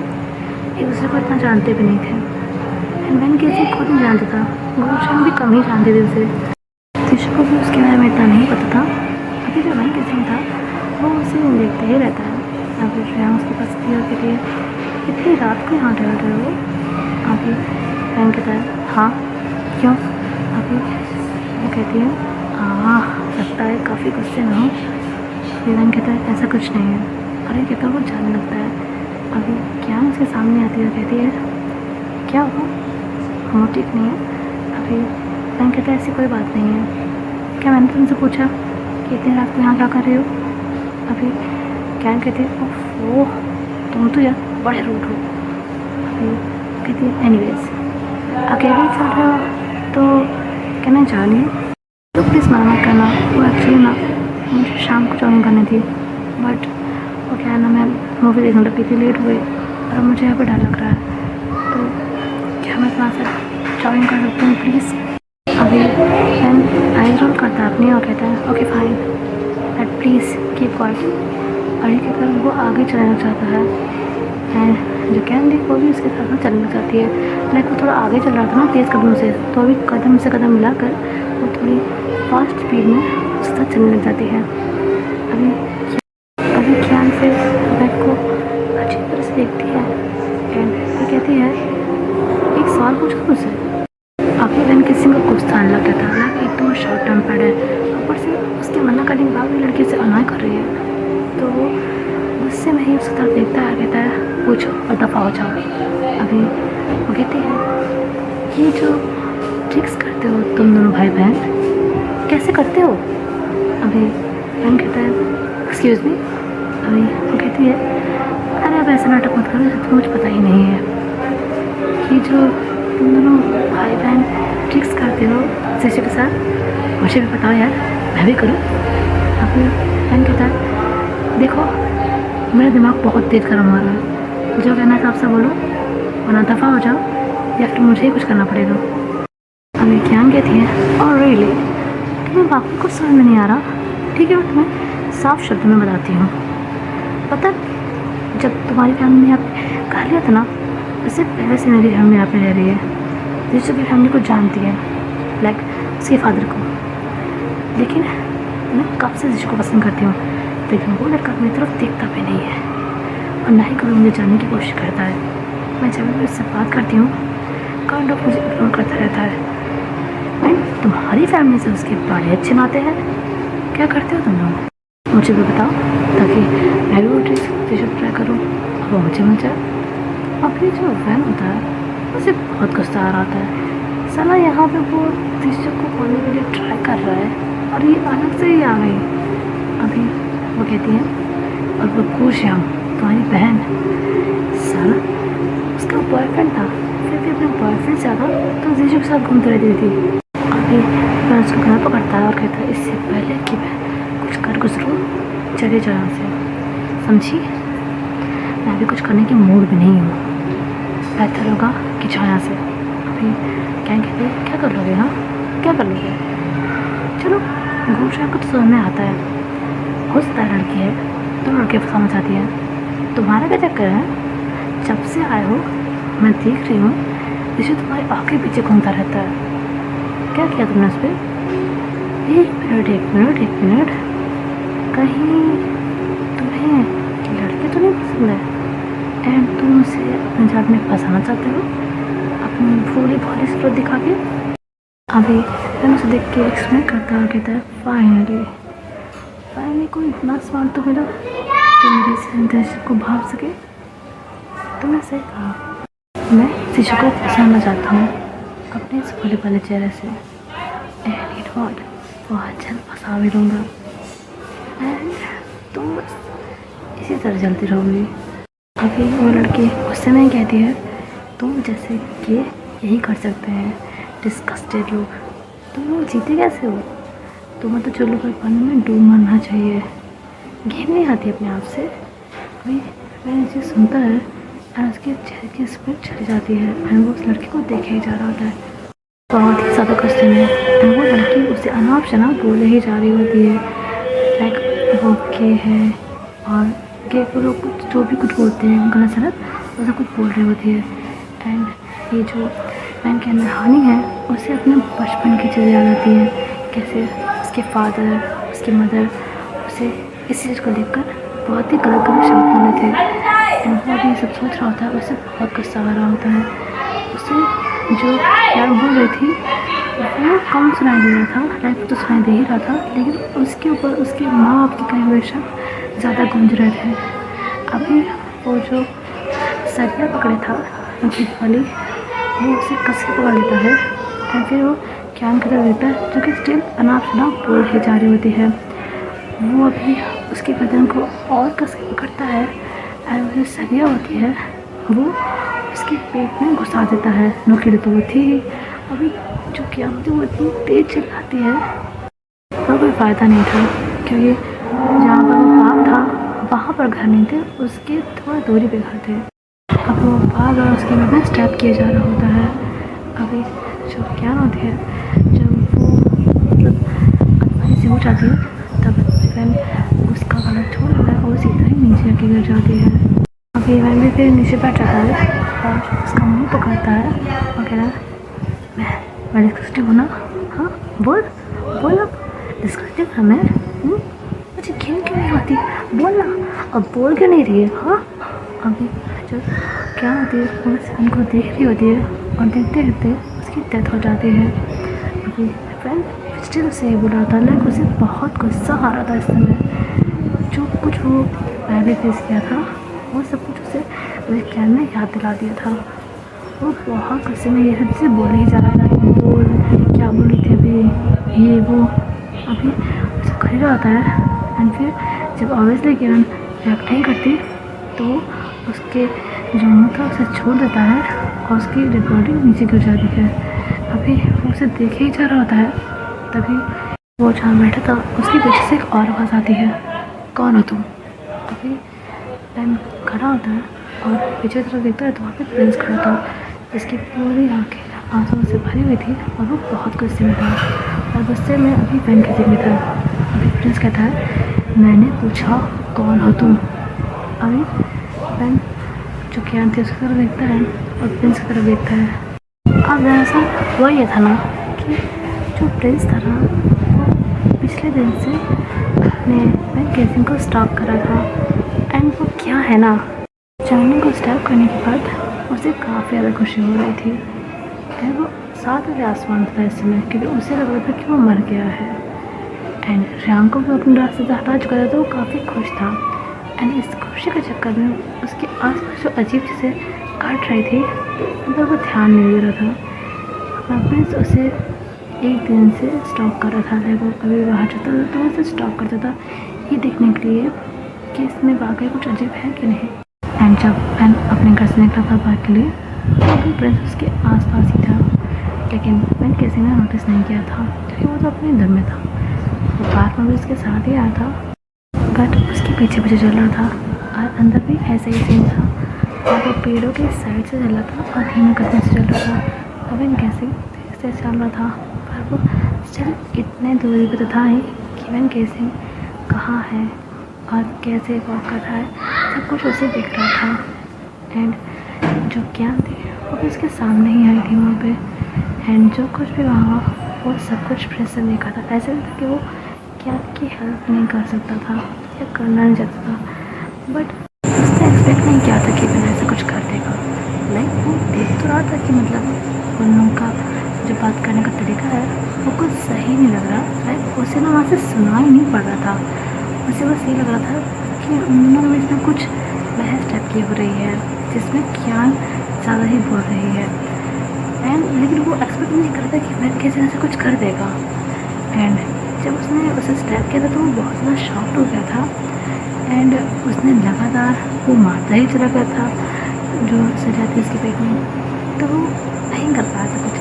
एक दूसरे को इतना जानते भी नहीं थे एंड बहन किसी को नहीं जानता था, गुरुशन भी कम ही जानते थे उसे। शिशु को भी उसके बारे में इतना नहीं पता था। अभी जो बहन किसी था वो उसे देखते ही रहता है। अभी श्रेया उसके पास दिया के लिए इतनी रात को यहाँ ठहर रहे हो? अभी बहन कहता है हाँ क्यों? अभी वो कहती है हाँ लगता है काफ़ी गुस्से में हूँ। अभी बहन कहता है ऐसा कुछ नहीं है। अरे कहता है वो जानने लगता है। अभी क्या उसके सामने आती है, कहती है क्या हुआ? हम ठीक नहीं है। अभी बहन कहता है ऐसी कोई बात नहीं है, क्या मैंने तुमसे पूछा कि इतनी रात को यहाँ क्या कर रहे हो? अभी क्या कहती है ओह तुम तो यार बड़े रूड हो। अभी कहती है एनीवेज अकेले चल रहे हो तो क्या मैं जा रही हूँ तो प्लीज़ मना मत करना। वो एक्चुअली ना मुझे शाम को जॉइन करनी थी, बट वो क्या है ना मैं मूवी देखने लगी थी, लेट हुई और मुझे यहाँ पर डर लग रहा है, तो क्या मैं तुम्हारे साथ जॉइन कर सकती हूँ प्लीज़? अभी एंड आइज रोल करता है अपनी और कहता है okay fine but please keep quiet. और ये कहकर वो आगे चलना चाहता है एंड जो कैंडी वो भी उसके साथ में चलना चाहती है। लाइक वो थोड़ा आगे चल रहा था ना तेज़ कदम से, तो अभी कदम से कदम मिलाकर वो थोड़ी फास्ट स्पीड में उसके साथ चलने लग जाती है। अभी अभी कियान फिर बैग को अच्छी तरह से देखती है एंड वो कहती है एक सवाल पूछो मुझसे। आपकी बहन किसी को गुस्सा आने लग गया था, लाइक एक तो शॉर्ट टर्म पैड है, ऊपर से उसके मना करने के बाद भी लड़की से अनाय कर रही है। तो वो गुस्से में ही उसकी तरफ देखता है, कहता है पूछो और दफ़ा हो जाओ। अभी वो कहती है ये जो ट्रिक्स करते हो तुम दोनों भाई बहन कैसे करते हो? अभी बहन कहता है एक्सक्यूज़ मी। अभी वो कहती है अरे अब ऐसा नाटक मत करो, तो मुझे पता ही नहीं है कि जो तुम दोनों भाई बहन ट्रिक्स करते हो शिशु के साथ, मुझे भी बताओ यार, मैं भी करूँ। अभी बहन कहता है देखो मेरा दिमाग बहुत तेज गर्म हो रहा है, जो कहना है आपसे बोलो वरना दफ़ा हो जाओ या फिर मुझे ही कुछ करना पड़ेगा। अभी कियान कहती है और रियली तुम्हें बाकी कुछ समझ में नहीं आ रहा? ठीक है मैं तुम्हें साफ शब्द में बताती हूँ। पता जब तुम्हारी फैमिली यहाँ पे कहा लिया था ना, उससे पहले से मेरी फैमिली यहाँ पे रह रही है, जिससे की फैमिली को जानती है, लाइक उसके फादर को। लेकिन मैं कब से जिसको पसंद करती हूँ, लेकिन वो लड़का मेरी तरफ देखता भी नहीं है और ना ही कभी मुझे जानने की कोशिश करता है। मैं जब भी उससे बात करती हूँ काइंड ऑफ मुझे इग्नोर करता रहता है। एंड तुम्हारी फैमिली से उसके बड़े अच्छे नाते हैं, क्या करते हो तुम लोग? मुझे भी बताओ ताकि मैं भी वो ट्रिक ट्राई करूँ और वो मुझे मिल जाए। अब ये जो वैन होता है उसे बहुत गुस्सा आ रहा था, साला यहाँ पे वो टीचर को बोलने के लिए ट्राई कर रहा है और ये अलग से ही आ गई। अभी वो कहती है और वो कुश्याम तुम्हारी बहन, साला उसका बॉयफ्रेंड था, फिर भी अपने बॉयफ्रेंड से ज़्यादा तो जीजू के साथ घूमती रहती थी। अभी मैं उसको घर पकड़ता है और कहता है इससे पहले कि मैं कुछ कर गुजरूँ चले जाओ यहाँ से, समझी? मैं भी कुछ करने की मूड भी नहीं हूँ, बेहतर होगा कि जाओ यहाँ से। अभी क्या कहते हैं क्या कर लोगे? हाँ क्या कर लोगे? चलो गुश्याम को तो समझ में आता है, हो सकता है लड़की है तो लड़के समझ आती है। तुम्हारा क्या चक्कर है? जब से आए हो मैं देख रही हूँ जिसे तुम्हारे आगे पीछे घूमता रहता है। क्या किया तुमने उस पर? एक मिनट कहीं तुम्हें लड़के तो नहीं पसंद है एंड तुम उसे अपने जाल में फंसाना चाहते हो अपनी भोली भाली सूरत दिखा के? अभी मैं उसे देख के एक्सप्लेन करता है और कहता है फाइनली कोई इतना स्मार्ट तो मिला जो मेरे इस इंटेंशन को भाप सके। तुमने सही कहा, मैं शिशु को फंसाना चाहता हूँ अपने इस भोले भाले चेहरे से एंड इट वॉट बहुत जल्द फंसा भी दूँगा एंड तुम बस इसी तरह चलती रहोगी। अभी वो लड़की गुस्से में कहती है तुम जैसे कि यही कर सकते हैं डिस्कस्टेड लोग, तुम लोग जीते कैसे हो? तुम्हें तो चलो पर पानी में डूब मरना चाहिए, गेम नहीं आती अपने आप से। अभी मैंने चीज़ सुनता है और उसके चेहरे की स्पीड चली जाती है एंड वो उस लड़की को देखे ही जा रहा होता है बहुत ही ज़्यादा गुस्से में एंड वो लड़की उसे अनाप शनाप बोले ही जा रही होती है, लाइक वो गे है और गे को लोग कुछ जो भी कुछ बोलते हैं गलत सलत वैसा कुछ बोल रही होती है। एंड ये जो मैन के अंदर हानि है उसे अपने बचपन की चीज़ें याद आती है, कैसे उसके फादर उसकी मदर उसे इस चीज़ को देखकर बहुत ही गलत गलत शब्द बोले थे एंड वो भी सब सोच रहा होता है, उसे बहुत गुस्सा आ रहा होता है। उसे जो प्यार बोल रही थी वो कम सुनाई दे रहा था, लाइक तो सुनाई दे ही रहा था, लेकिन उसके ऊपर उसके माँ बाप के कहे हुए शब्द ज़्यादा गूंज रहे थे। अभी वो जो सरिया पकड़े था जीत वाली वो उसे कस के पकड़ लेता है और फिर वो कियान की तरफ देता है जो कि स्टिल अनाप शनाप बोल ही जा रही होती है। वो अभी उसके बदन को और कस के पकड़ता है और वो जो सरिया होती है वो उसके पेट में घुसा देता है। नोकीली तो वो थी ही, अभी जो कियान होती है वो इतनी तेज चिल्लाती है पर कोई फ़ायदा नहीं था क्योंकि जहाँ पर वो पाप था वहाँ पर घर नहीं थे, उसके थोड़ा दूरी पे घर थे। अब वो बार बार उसके में स्टैप किया जा रहा होता है अभी जो क्या होती है, जब वो मतलब अधवाई से हो जाती है तब वैन उसका गला छोड़ देता है और सीधा ही नीचे आके गिर जाती है। अभी वैन भी फिर नीचे बैठ जाता है और उसका मुंह पकड़ता है और कह रहा है, मैं डिस्कस्टिंग हूँ ना? हाँ बोल बोल, अब डिस्कस्टिंग है मैं? मुझे घिन क्यों नहीं होती? बोल ना, अब बोल क्यों नहीं रही है? हाँ अभी जब क्या होती है, वो उनको देख रही होती है और देखते देखते उसकी डेथ हो जाती है। अभी फ्रेंड स्टिल उसे बुरा था, लाइक उसे बहुत गुस्सा आ रहा था इस समय। जो कुछ वो पहले फेस किया था वो सब कुछ उसे विज्ञान ने याद दिला दिया था। वो बहुत गुस्से में ये सब चीज़ें बोल ही जा रहा था, बोल क्या बोल रही थी अभी, ये वो। अभी उसे खरीद आता है एंड फिर जब ऑब्वियसली किरण रिएक्ट नहीं करती तो उसके जो मुँह था उसे छोड़ देता है और उसकी डेड बॉडी नीचे गिर जाती है। अभी वो उसे देखे ही जा रहा होता है, तभी वो जहाँ बैठा था उसके पीछे से एक और आवाज़ आती है, कौन हो तुम? अभी पेन खड़ा होता है और पीछे तरफ देखता है तो वहाँ पे प्रिंस खड़ा था, जिसकी पूरी आंखें आंसुओं से भरी हुई थी और वो बहुत गुस्से में था और गुस्से में अभी पेन के दिल में था। अभी प्रिंस कहता है, मैंने पूछा कौन हो तुम? अभी पेन जो ज्ञान थी उसकी तरफ देखता है और प्रिंस की तरफ देखता है। अब दरअसल हुआ ये था ना कि जो प्रिंस था ना वो पिछले दिन से अपने पेन केसिंग को स्टॉक करा था एंड वो क्या है ना, जानने को स्टॉप करने के बाद उसे काफ़ी ज़्यादा खुशी हो रही थी एंड वो साथ में आसमान था इस समय, क्योंकि उसे लग रहा था कि वो मर गया है एंड श्याम को भी अपने रास्ते से हटा चुका था तो वो काफ़ी खुश था। एंड इस खुशी के चक्कर में उसके आसपास जो अजीब चीज़ें काट रही थी उन पर वो ध्यान नहीं दे रहा था। अपना प्रिंस उसे एक दिन से स्टॉक कर रहा था, लाइक वो कभी बाहर जाता था तो उसे स्टॉक करता था ये देखने के लिए कि इसमें वाकई कुछ अजीब है कि नहीं। एंड जब पेन अपने घर से निकला था बाहर के लिए तो भी प्रिंस उसके आसपास ही था, लेकिन पेन किसी ने नोटिस नहीं किया था क्योंकि वो तो अपने घर में था। वो बाहर में भी उसके साथ ही आया था बट उसके पीछे पीछे चल रहा था और अंदर भी ऐसा ही सीन था और वो पेड़ों के साइड से चल रहा था और धीमे कदम से चल रहा था। अब इन कैसे तेज चल रहा था पर वो स्टिल इतने दूरी पर तो था ही कि वैन कैसे कहाँ है और कैसे वॉक कर रहा है सब कुछ उसे दिख रहा था। एंड जो ज्ञान थी वो भी उसके सामने ही आई थी वहाँ पे एंड जो कुछ भी वहाँ वो सब कुछ फ्रेश से देखा था। ऐसा नहीं था कि वो ज्ञान की हेल्प नहीं कर सकता था या करना नहीं चाहता था, बट उसने एक्सपेक्ट नहीं किया था कि वह ऐसा कुछ कर देगा। लाइक वो देख तो रहा था कि मतलब उन लोगों का जो बात करने का तरीका है वो कुछ सही नहीं लग रहा। लाइक उसे ना वहाँ से सुना ही नहीं पड़ रहा था, उसे बस ये लग रहा था कि उन लोगों में इसमें कुछ बहस टाइप की हो रही है जिसमें ज्ञान ज़्यादा ही बोल रही है। एंड लेकिन वो एक्सपेक्ट नहीं कर रहा था कि वह कैसे ऐसे कुछ कर देगा। एंड जब उसने उसे स्टैप किया था तो वो बहुत ज़्यादा शॉक्ड हो गया था एंड उसने लगातार वो मारता ही चला गया था जो सजा थी उसके पेट में, तो वो नहीं कर पाया था कुछ।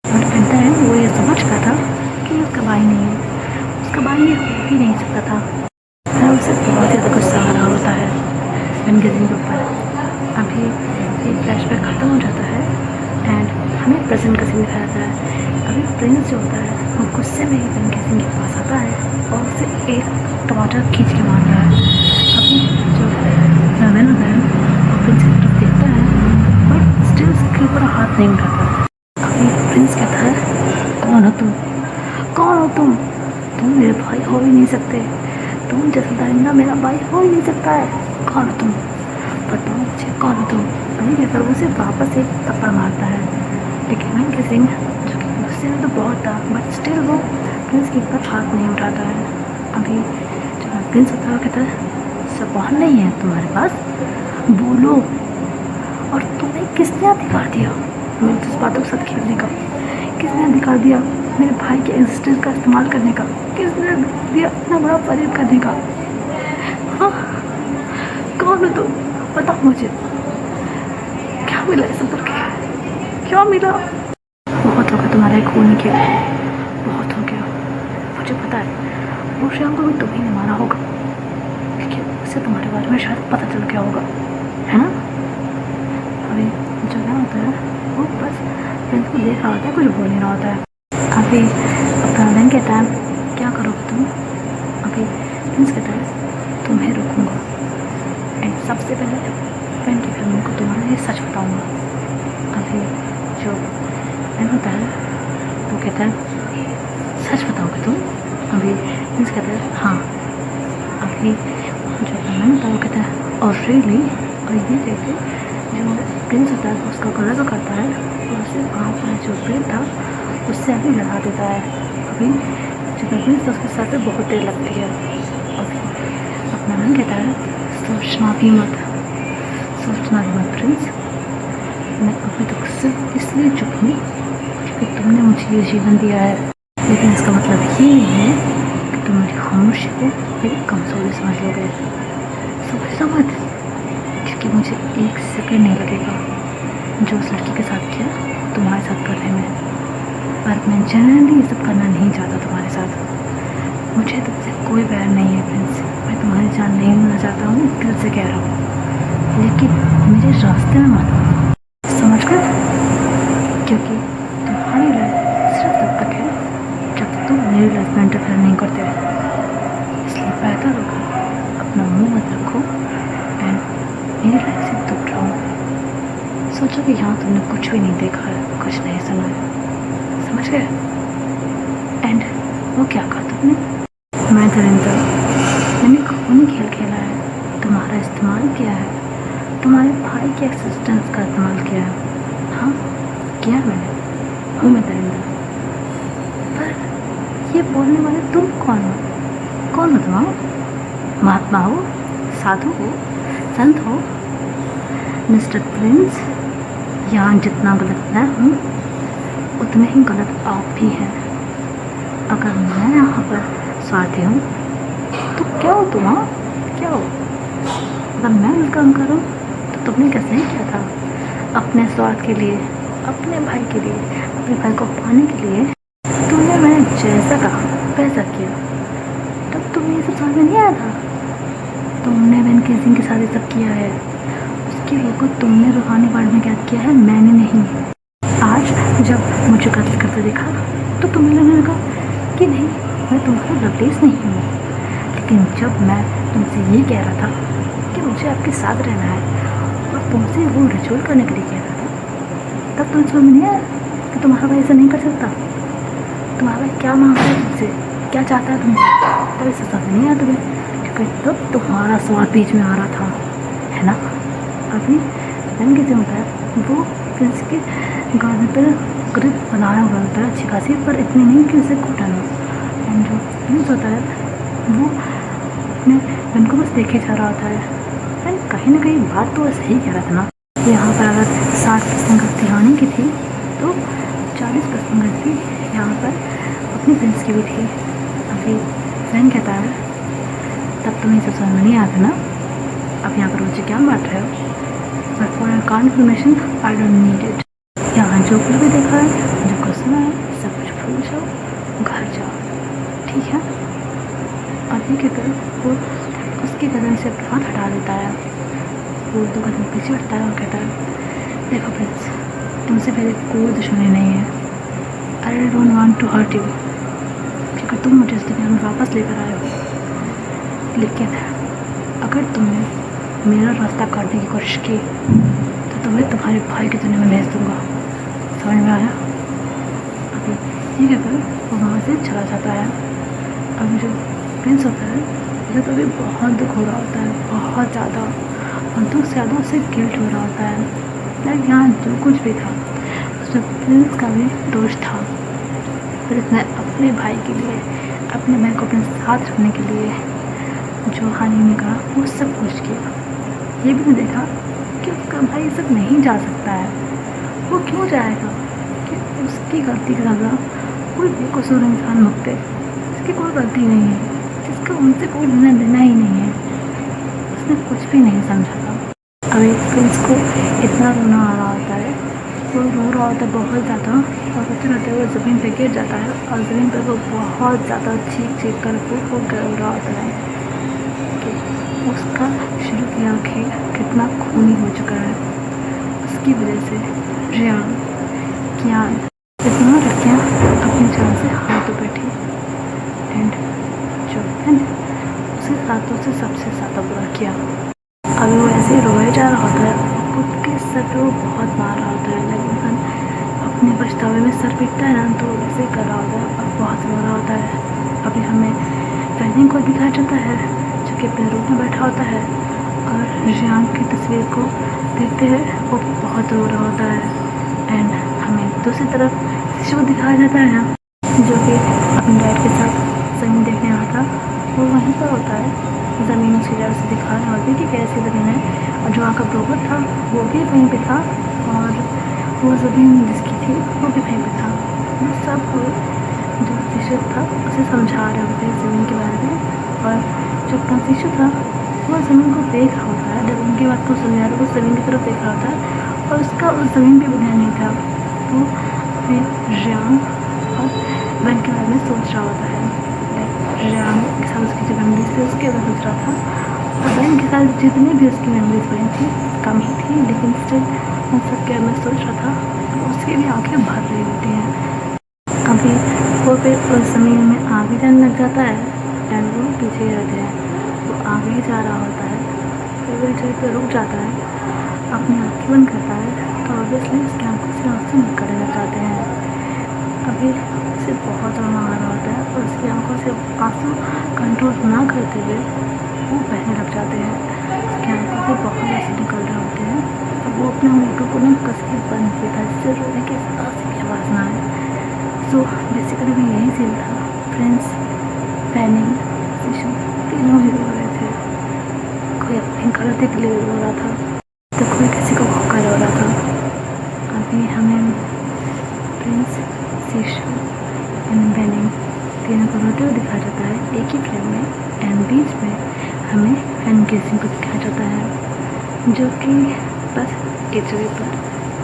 और एट द एंड वो ये समझ गया था कि उसका भाई नहीं है, उसका भाई ये हो ही नहीं सकता था। और उसे बहुत ज़्यादा गुस्सा आ रहा होता है पेन केसिंग के ऊपर। अभी ये फ्लैशबैक ख़त्म हो जाता है एंड हमें प्रेजेंट का सीन दिखाया जाता है। अभी प्रिंस जो होता है वो गुस्से में ही पेन केसिंग के पास आता है और उसे एक टमाटर खींच के मारता है। अभी जो रमन होता है वो प्रिंस की तरफ देखता है बट स्टिल उसके ऊपर हाथ नहीं उठाता। अभी प्रिंस कहता है, कौन हो तुम? कौन हो तुम? तुम मेरे भाई हो ही नहीं सकते, तुम जैसा दरिंदा मेरा भाई हो ही नहीं सकता है। कौन हो तुम? बताओ मुझे कौन हो तुम? अभी कहकर वो उसे वापस एक थप्पड़ मारता है, लेकिन पेन केसिंग जो कि गुस्से में तो बहुत था बट स्टिल वो प्रिंस के ऊपर हाथ नहीं उठाता है। अभी जो प्रिंस होता है वो कहता है, ज़बान नहीं है तुम्हारे पास, बोलो। और तुम्हें किसने अधिकार दिया मेरे जज्बातों के साथ खेलने का? किसने अधिकार दिया मेरे भाई के एग्जिस्टेंस का इस्तेमाल करने का? किसने दिया इतना बड़ा फरेब करने का? हाँ, कौन हो तुम? बताओ मुझे, क्या मिला ऐसा करके? क्या मिला? बहुत हो गया तुम्हारा एक खून के, बहुत हो गया। मुझे पता है वो श्याम को भी तुम्ही ने मारा होगा क्योंकि उसे तुम्हारे बारे में शायद पता चल गया होगा, है ना? अभी जो क्या होता है वो बस प्रिंस को देख रहा होता है, कुछ बोल नहीं रहा होता है। अभी अपना बहन कहता है क्या करोगे तुम? अभी प्रिंस कहता है तुम्हें रोकूंगा एंड सबसे पहले बहन की फैमिली को तुम्हारा ये सच बताऊंगा। अभी जो बहन होता है वो कहता है सच बताओगे तुम? अभी प्रिंस कहता है हाँ। अभी जो बहन होता है वो कहता है और रियली, और ये कहते जो प्रिंस होता है उसका गला जो करता है और उससे वहाँ पर जो पेड़ था उससे अभी लगा देता है। अभी जो प्रिंस था उसके सर पे बहुत देर लगती है। अभी अपना मन कहता है सोचना भी मत प्रिंस, मैं अभी तक सिर्फ इसलिए चुप हूँ क्योंकि तुमने मुझे ये जीवन दिया है, लेकिन इसका मतलब ये नहीं है कि तुम मेरी खामोशी को मेरी कमजोरी समझ लोगे। समझना मत, क्योंकि मुझे एक सेकंड नहीं लगेगा जो उस लड़की के साथ किया तुम्हारे साथ करने में। पर मैं जनरली ये सब करना नहीं चाहता तुम्हारे साथ। मुझे तुमसे कोई बैर नहीं है प्रिंस, मैं तुम्हारी जान नहीं लेना चाहता हूँ, दिल से कह रहा हूँ, लेकिन मेरे रास्ते में मत आओ, समझ कर? क्योंकि तुम्हारी लाइफ सिर्फ तब तक है जब तक तुम मेरी लाइफ में इंटरफेयर नहीं करते। इसलिए बेहतर होगा अपना मुंह मत रखो एंड मेरी लाइफ से दूर रहो। सोचो कि यहाँ तुमने कुछ भी नहीं देखा है, कुछ नहीं सुना है, समझ गए? एंड वो क्या कहा तुमने? मैं धरिंदर, मैंने खूनी खेल खेला है, तुम्हारा इस्तेमाल किया है, तुम्हारे भाई के एक्सिस्टेंस का इस्तेमाल किया है। हाँ किया मैंने, हूँ मैं धरिंदर। पर ये बोलने वाले तुम कौन हो? कौन हो तुम? महात्मा हो, साधु हो, संत हो? मिस्टर प्रिंस, यहाँ जितना गलत मैं हूँ उतने ही गलत आप भी हैं। अगर मैं यहाँ पर स्वार्थी हूँ तो क्या हो तुम? क्या हो? अगर मैं इस काम करूँ तो तुमने कैसे नहीं किया था? अपने स्वार्थ के लिए, अपने भाई के लिए, अपने भाई को पाने के लिए तुमने मैंने जैसा कहा वैसा किया। तब तुम्हें ये सब समझ में नहीं आया था? तुमने बहन के सिंह के साथ ये सब किया है, उसके लिए को तुमने रूहानी वर्ल्ड में कैद किया है, मैंने नहीं। आज जब मुझे कत्ल करते देखा तो तुम्हें लगने लगा कि नहीं मैं तुम्हारा लवलेस नहीं हूँ, लेकिन जब मैं तुमसे ये कह रहा था कि मुझे आपके साथ रहना है और तुमसे वो रिचुअल करने के लिए कह रहा था, तब तुम्हें समझ नहीं आया कि तुम्हारा भाई ऐसा नहीं कर सकता। तुम्हारा भाई क्या मांग रहा है तुमसे, क्या चाहता है तुमसे, तब ऐसा समझ नहीं आया तुम्हें, क्योंकि तब तुम्हारा स्वाद बीच में आ रहा था, है ना? अभी बहन कैसे होता है वो प्रिंस के गाने पर करीब बनाया हुआ होता है अच्छी खासी, पर इतनी नहीं कि उसे घुटन हो। एंड जो प्रिंस होता है वो अपने बहन को बस देखे जा रहा होता है। एंड कहीं ना कहीं बात तो सही कह रहा था ना, यहाँ पर अगर 60% गलती होने की थी तो 40% गलती यहाँ पर अपनी प्रिंस की भी थी। अभी बहन कहता है तब तुम्हें सब समझ में नहीं आता ना, अब यहाँ पर मुझे क्या बांट रहे हो? But for your conformation I don't need it. यहाँ जो कुछ भी देखा है, जो कुछ सुना है, सब कुछ भूल जाओ, घर जाओ, ठीक है? अभी के फिर वो उसके कदम से अपना हाथ हटा देता है, वो 2 कदम पीछे हटता है और कहता है देखो प्रिंस, तुमसे पहले कोई दुश्मनी नहीं है। I don't want to hurt you, क्योंकि तुम मुझे इस दुनिया में वापस लेकर आए हो, लेकिन अगर तुमने मेरा रास्ता काटने की कोशिश की तो तुम्हें तुम्हारे भाई की दुनिया में भेज दूँगा। समझ में आया? अभी ठीक है, फिर वो वहाँ से चला जाता है। अभी जो प्रिंस होता है उसे तो अभी बहुत दुख हो रहा होता है, बहुत ज़्यादा, और दुख से ज़्यादा उसे गिल्ट हो रहा होता है। लाइक यहाँ जो कुछ भी था उसमें प्रिंस का भी दोष था, फिर उसने अपने भाई के लिए, अपने भाई को अपने साथ रखने के लिए जो हानि ने कहा वो सब कुछ किया। ये भी नहीं देखा कि उसका भाई सब नहीं जा सकता है, वो क्यों जाएगा? कि उसकी गलती की सज़ा कोई बेकसूर इंसान भुगते, जिसकी कोई गलती नहीं है, जिसका उनसे कोई लेना देना ही नहीं है। उसने कुछ भी नहीं समझा था। अभी प्रिंस को इतना रोना आ रहा होता है, वो रो रहा होता है बहुत ज़्यादा, और रोते रोते वो ज़मीन पे गिर जाता है और ज़मीन पर वो बहुत ज़्यादा चीख कर वो रो रहा होता है कि उसका शुरू की आँखें कितना खूनी हो चुका है। उसकी वजह से रियान किया ये दोनों लड़कियाँ अपनी जान से हाथ धो बैठी एंड जो बहन उसके साथों से सबसे ज़्यादा बुरा किया। अभी वो ऐसे ही रोए जा रहा होता है, खुद के सर पे वो बहुत मार रहा होता है, लेकिन इंसान अपने पछतावे में सर पीटता है ना, तो ऐसे कर रहा होता है और बहुत रो रहा होता है। अभी हमें फैनिंग को दिखाया जाता है जो कि अपने रूम में बैठा होता है और जियांग की तस्वीर को देखते हुए वो बहुत रो रहा होता है। एंड हमें दूसरी तरफ शिशु दिखाया जाता है जो कि अपने डैड के साथ ज़मीन देखने आया था, वो वहीं पर होता है। ज़मीन उसकी जगह से दिखा रहा होती है कि कैसी ज़मीन है, और जो वहाँ का ब्रोकर था वो भी वहीं पे था और वो ज़मीन जिसकी थी वो भी वहीं पे था। वो सब जो शिशु था उसे समझा रहे होते हैं ज़मीन के बारे में, और जो अपना शिशु था वो ज़मीन को देख रहा होता है। जब उनकी बात को समझा रहा वो ज़मीन की तरफ देख रहा होता है और उसका उस ज़मीन पर भी ध्यान नहीं था। वो अपने जियांग और बहन के बारे में सोच रहा होता है। जियांग के साथ उसकी जो मेमोरीज थी उसके बारे में सोच रहा था, और बहन के साथ जितनी भी उसकी मेमोरीज बनी थी कम ही थी, लेकिन स्टिल उन सब के बारे में सोच रहा था। तो उसकी भी आँखें भर रही होती हैं। अभी वो फिर उस ज़मीन में आगे जाने लग जाता है एंड वो पीछे ही रहते हैं। वो आगे ही जा रहा होता है, फिर वो जगह पर रुक जाता है, अपनी आँखें बंद करता है, तो ऑब्वियसली उसकी आँखों से आंसू निकलने लग जाते हैं। अभी उसे बहुत रोना आ रहा होता है और उसकी आंखों से आंसू कंट्रोल ना करते हुए वो बहने लग जाते हैं। उसकी आंखों से बहुत आंसू निकल रहे होते हैं, तो वो अपने होठों को ना कस के बंद किया था जिससे रोने की आंसू की आवाज़ ना आए। सो बेसिकली भी यही सीन था। फ्रेंड्स, फैनिंग, शिशु तीनों ही रो रहे थे। कोई अपनी गलती के लिए रो रहा था तो कोई किसी को होकर रो रहा था। अभी हमें प्रिंस, शिशु एंड फैनिंग तीनों को रोते हुए दिखाया जाता है एक ही फ्रेम में, एंड बीच में हमें फैनिंग के सीन को दिखाया जाता है जो कि बस एक जगह पर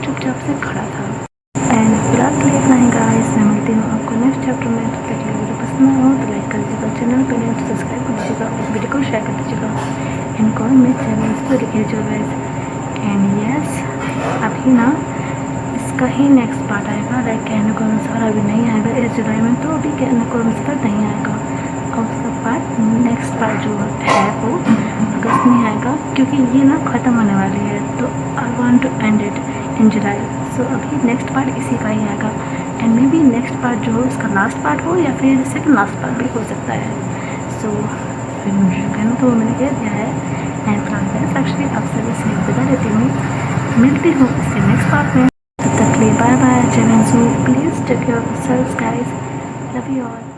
चुपचाप से खड़ा था। एंड फिलहाल के लिए इतना ही गाइस, मैं मिलती हूँ आपको नेक्स्ट चैप्टर में। जब तक ये वीडियो पसंद आया हो तो लाइक कर दीजिएगा, चैनल पर नहीं तो सब्सक्राइब कर दीजिएगा, वीडियो को शेयर कर दीजिएगा, एंड कमेंट में चैनल को लिखिए जो गाइस। एंड यस, अभी ना इसका ही नेक्स्ट पार्ट आएगा, लाइक कहने को अनुसार अभी नहीं आएगा इस जुलाई में, तो अभी कहने को अनुसार नहीं आएगा। और उसका पार्ट नेक्स्ट पार्ट जो है वो अगस्त में आएगा, क्योंकि ये ना ख़त्म होने वाली है, तो I want to end it in July. So अभी नेक्स्ट पार्ट इसी का ही आएगा, and maybe next part जो हो इसका लास्ट पार्ट हो या फिर सेकंड लास्ट पार्ट भी हो सकता है। सो फिर मुझे कहना तो मैंने कह दिया है। एंड फ्रेंड्स, एक्चुअली आपसे बस विदा लेती हूँ, मिलती हूँ इसके नेक्स्ट पार्ट में। तब तक के लिए बाय बाय, जय हिंद। Please take care of yourselves guys, love you all.